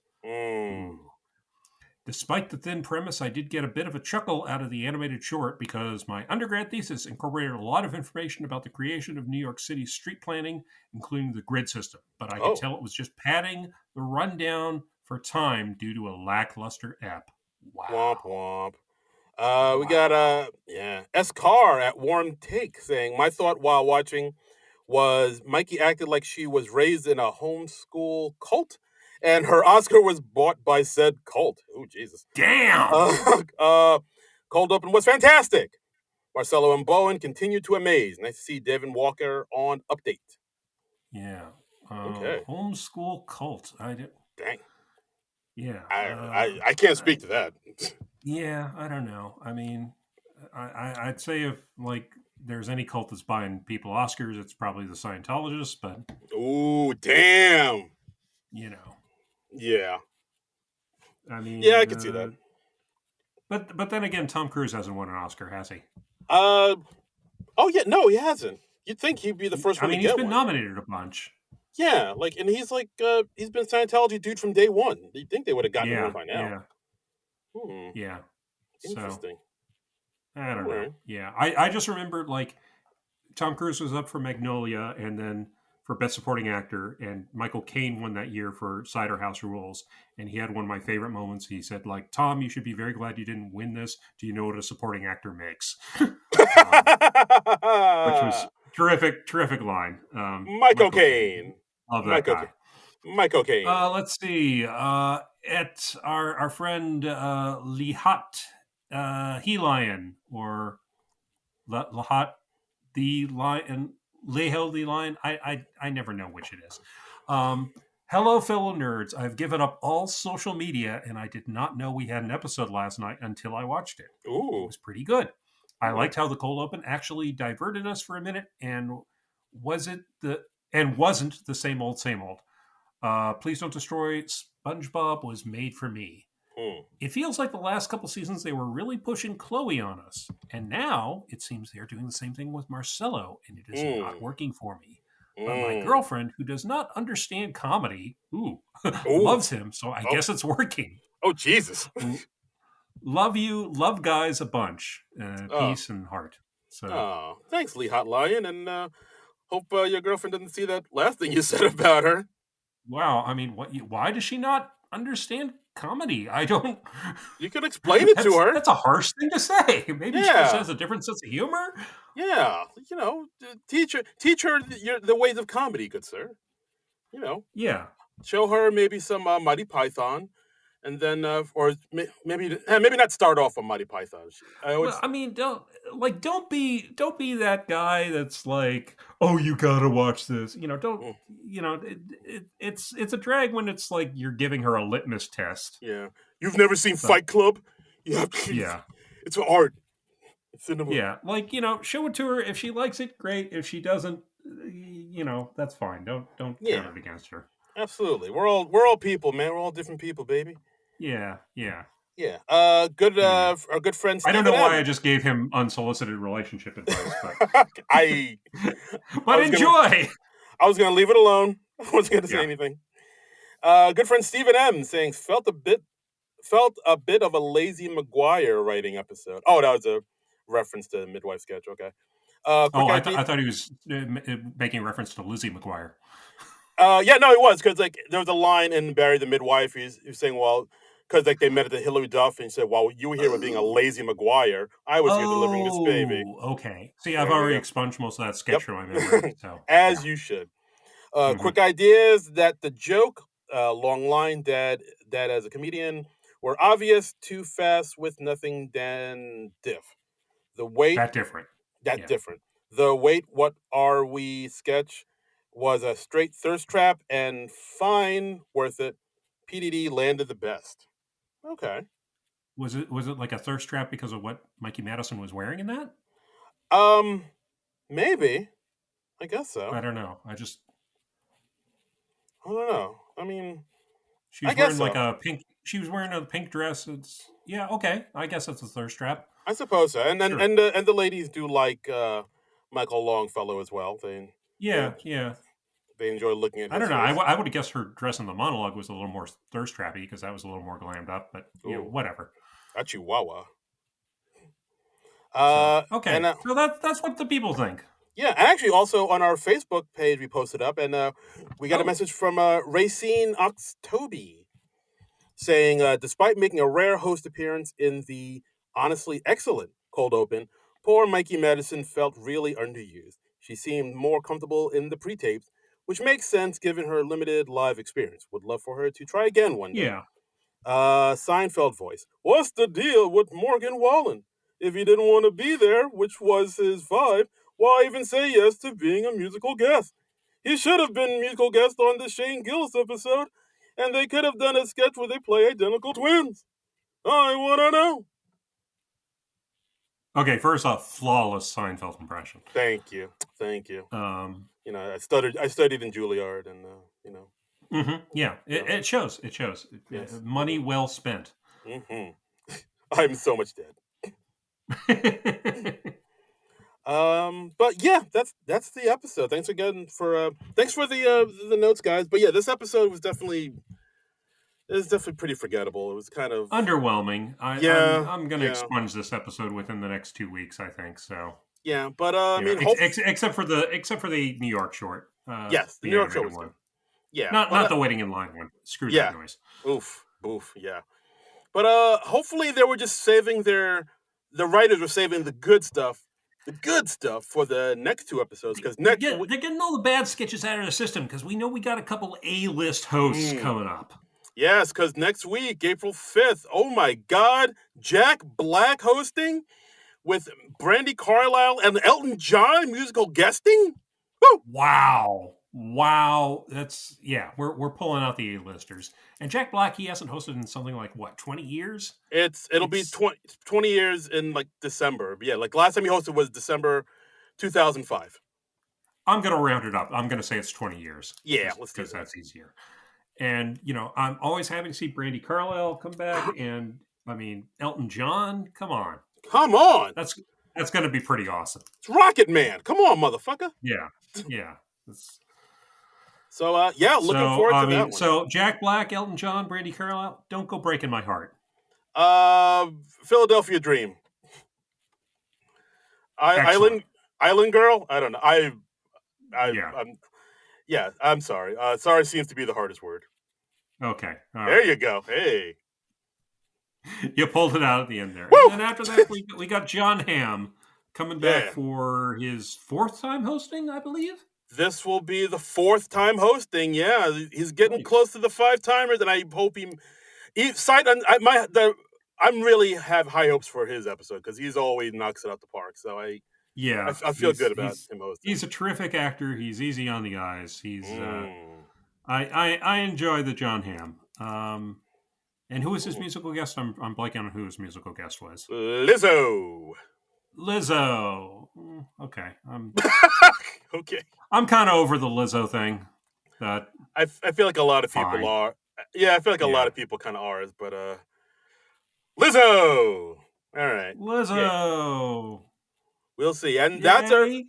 Despite the thin premise, I did get a bit of a chuckle out of the animated short because my undergrad thesis incorporated a lot of information about the creation of New York City's street planning, including the grid system. But I could tell it was just padding the rundown for time due to a lackluster ep. Wow. Womp womp. We got S. Carr at Warm Take saying, my thought while watching was Mikey acted like she was raised in a homeschool cult. And her Oscar was bought by said cult. Oh, Jesus. Damn! Cold Open was fantastic. Marcelo and Bowen continue to amaze. Nice to see Devin Walker on Update. Yeah. Okay. Homeschool cult. Dang. Yeah. I can't speak to that. Yeah, I don't know. I mean, I'd say if, like, there's any cult that's buying people Oscars, it's probably the Scientologists, but... Ooh, damn! Yeah. I mean... Yeah, I can see that. But then again, Tom Cruise hasn't won an Oscar, has he? Oh yeah, no, he hasn't. You'd think he'd be the first one to he's get been one. nominated a bunch. Yeah, and he's he's been a Scientology dude from day one. You'd think they would have gotten one by now. Yeah. Interesting. So, I don't know. Yeah, I just remember Tom Cruise was up for Magnolia, and then for Best Supporting Actor, and Michael Caine won that year for Cider House Rules, and he had one of my favorite moments. He said, Tom, you should be very glad you didn't win this. Do you know what a supporting actor makes? Which was terrific line. Michael Caine. Love that guy. Michael Caine. Let's see. At our friend Lihat Helion, or Lahat the Lion, Lehel the Lion. I never know which it is. Hello, fellow nerds. I've given up all social media, and I did not know we had an episode last night until I watched it. Ooh. It was pretty good. I liked how the cold open actually diverted us for a minute, and wasn't the same old. Please Don't Destroy SpongeBob was made for me. It feels like the last couple seasons they were really pushing Chloe on us, and now it seems they're doing the same thing with Marcelo, and it is not working for me. But my girlfriend, who does not understand comedy, loves him, so I guess it's working. Oh, Jesus. Love you, love guys a bunch. Peace and heart. So, thanks, Lee Hot Lion, and hope your girlfriend didn't see that last thing you said about her. Wow, why does she not understand comedy? I don't. You could explain it to her. That's a harsh thing to say. Maybe she just has a different sense of humor. Yeah, teach her the ways of comedy, good sir. Yeah. Show her maybe some Mighty Python, and then or maybe not start off on Mighty Python. Don't be that guy that's like, oh, you gotta watch this. It's a drag when it's like you're giving her a litmus test. Yeah, you've never seen Fight Club. Yeah, it's art. It's cinema. Yeah, show it to her. If she likes it, great. If she doesn't, that's fine. Don't count it against her. Absolutely, we're all people, man. We're all different people, baby. Yeah. Our good friend Steven I don't know why I just gave him unsolicited relationship advice, but but enjoy. I was gonna leave it alone. I wasn't gonna say anything. Good friend Stephen M saying felt a bit of a lazy McGuire writing episode. Oh, that was a reference to the midwife sketch. Okay. I thought he was making reference to Lizzie McGuire. Yeah, no, it was because there was a line in Barry the Midwife. He's saying, well, because they met at the Hillary Duff, and he said, "Well, you were here with being a lazy McGuire. I was here delivering this baby." Okay. See, I've already expunged most of that sketch from my memory. So, as you should. Quick ideas that the joke, long line, dad as a comedian, were obvious, too fast with nothing, then diff. The wait different. The wait, what are we sketch was a straight thirst trap and fine, worth it. PDD landed the best. Okay. Was it like a thirst trap because of what Mikey Madison was wearing in that? Maybe. I guess so. I don't know. I don't know. I mean, she was wearing a pink. She was wearing a pink dress. Okay. I guess that's a thirst trap. I suppose so. And then and the ladies do like Michael Longfellow as well. They enjoy looking at. I don't know. I would have guessed her dress in the monologue was a little more thirst trappy because that was a little more glammed up. But whatever. A chihuahua. Okay. And, so that's what the people think. Yeah, actually, also on our Facebook page we posted up, and we got a message from Racine Oxtoby saying, despite making a rare host appearance in the honestly excellent cold open, poor Mikey Madison felt really underused. She seemed more comfortable in the pre-tapes, which makes sense given her limited live experience. Would love for her to try again one day. Yeah. Seinfeld voice. What's the deal with Morgan Wallen? If he didn't want to be there, which was his vibe, why even say yes to being a musical guest? He should have been a musical guest on the Shane Gillis episode, and they could have done a sketch where they play identical twins. I want to know. Okay, first off, flawless Seinfeld impression. Thank you. I studied in Juilliard, and Mm-hmm. Yeah, it shows. It shows. Yes. Money well spent. Mm-hmm. I'm so much dead. But yeah, that's the episode. Thanks again for the notes, guys. But yeah, this episode was definitely pretty forgettable. It was kind of underwhelming. I'm going to expunge this episode within the next 2 weeks, I think. So yeah, but I mean, except for the New York short. Yes, the New York short one. Yeah, not the waiting in line one. Screw that noise. Oof. Yeah, but hopefully they were just saving the writers were saving the good stuff for the next 2 episodes, because they're getting all the bad sketches out of the system, because we know we got a couple A-list hosts coming up. Yes, because next week, April 5th, oh my God, Jack Black hosting with Brandi Carlile and Elton John musical guesting. Woo! Wow, that's we're pulling out the A-listers. And Jack Black, he hasn't hosted in something like 20 years? It'll be 20 years in like December. Yeah, like last time he hosted was December 2005. I'm going to round it up. I'm going to say it's 20 years. Yeah, let's do that. Because that's easier. And, I'm always happy to see Brandi Carlile come back. And, I mean, Elton John, come on. Come on. That's going to be pretty awesome. It's Rocket Man. Come on, motherfucker. Yeah. So, looking forward to that one. So, Jack Black, Elton John, Brandi Carlile, don't go breaking my heart. Philadelphia Dream. Island Girl? I don't know. I'm sorry. Sorry seems to be the hardest word. Okay. There you go. Hey. You pulled it out at the end there. Woo! And then after that, we got Jon Hamm coming back for his 4th time hosting, I believe. This will be the 4th time hosting. Yeah, he's getting close to the 5-timers, and I hope I really have high hopes for his episode, because he's always knocks it out the park. So I feel good about him hosting. He's a terrific actor. He's easy on the eyes. He's I enjoy the Jon Hamm. And who was his musical guest? I'm blanking on who his musical guest was. Lizzo. Okay. Okay. I'm kind of over the Lizzo thing. But I feel like a lot of people are. Yeah, I feel like a lot of people kind of are. But Lizzo. All right. Lizzo. Yay. We'll see. And that's our yay.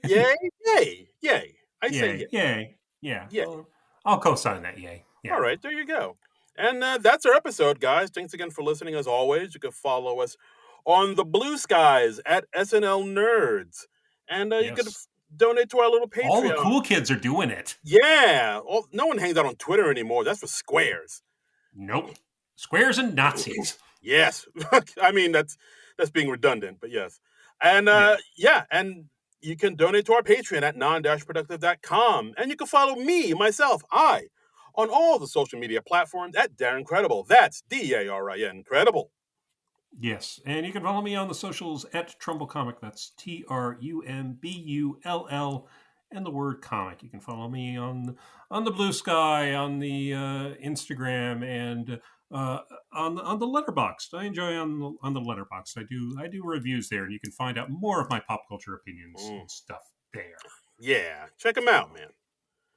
I say yay. Yeah. Well, I'll co-sign that yay. Yeah. All right, there you go. And that's our episode, guys. Thanks again for listening. As always, you can follow us on the Blue Skies at SNL Nerds. And you can donate to our little Patreon. All the cool kids are doing it. Yeah. No one hangs out on Twitter anymore. That's for squares. Nope. Squares and Nazis. Yes. I mean, that's being redundant, but yes. And and you can donate to our Patreon at Non-Productive.com. And you can follow myself, on all the social media platforms at Darren Credible. That's DARIN Credible. Yes, and you can follow me on the socials at Trumbull Comic. That's TRUMBULL and the word comic. You can follow me on the Blue Sky, on the Instagram, and on the Letterboxd. I enjoy on the Letterboxd. I do reviews there, and you can find out more of my pop culture opinions and stuff there. Yeah, check them out, man.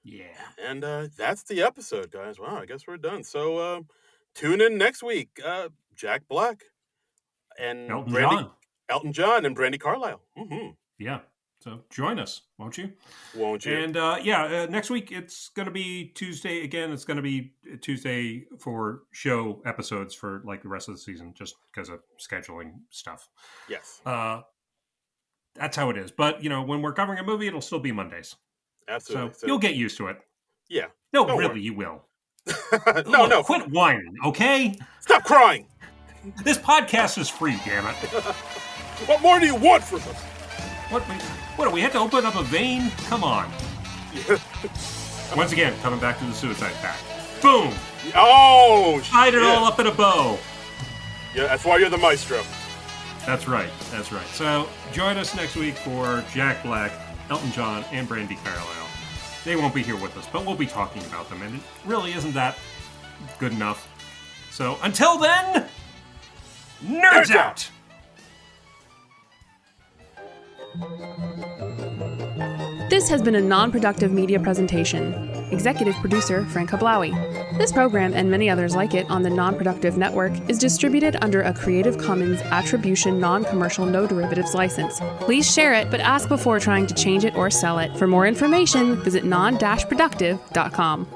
Yeah. And that's the episode, guys. Wow, I guess we're done. So tune in next week. Jack Black and Elton John and Brandi Carlile. Mm-hmm. Yeah. So join us, won't you? Won't you? And next week it's going to be Tuesday again. It's going to be Tuesday for show episodes for like the rest of the season, just because of scheduling stuff. Yes. That's how it is. But when we're covering a movie, it'll still be Mondays. Absolutely. So you'll get used to it. Yeah. No, really, worry. You will. No. Quit whining, okay? Stop crying. This podcast is free, damn it. What more do you want from us? What do we have to open up a vein? Come on. Once again, coming back to the suicide pact. Boom! Oh, tied it all up in a bow. Yeah, that's why you're the maestro. That's right. So join us next week for Jack Black, Elton John, and Brandi Carlile. They won't be here with us, but we'll be talking about them, and it really isn't that good enough. So until then, nerds out! This has been a non-productive media presentation. Executive producer, Frank Hablawi. This program and many others like it on the Non-Productive Network is distributed under a Creative Commons Attribution Non-Commercial No Derivatives license. Please share it, but ask before trying to change it or sell it. For more information, visit Non-Productive.com.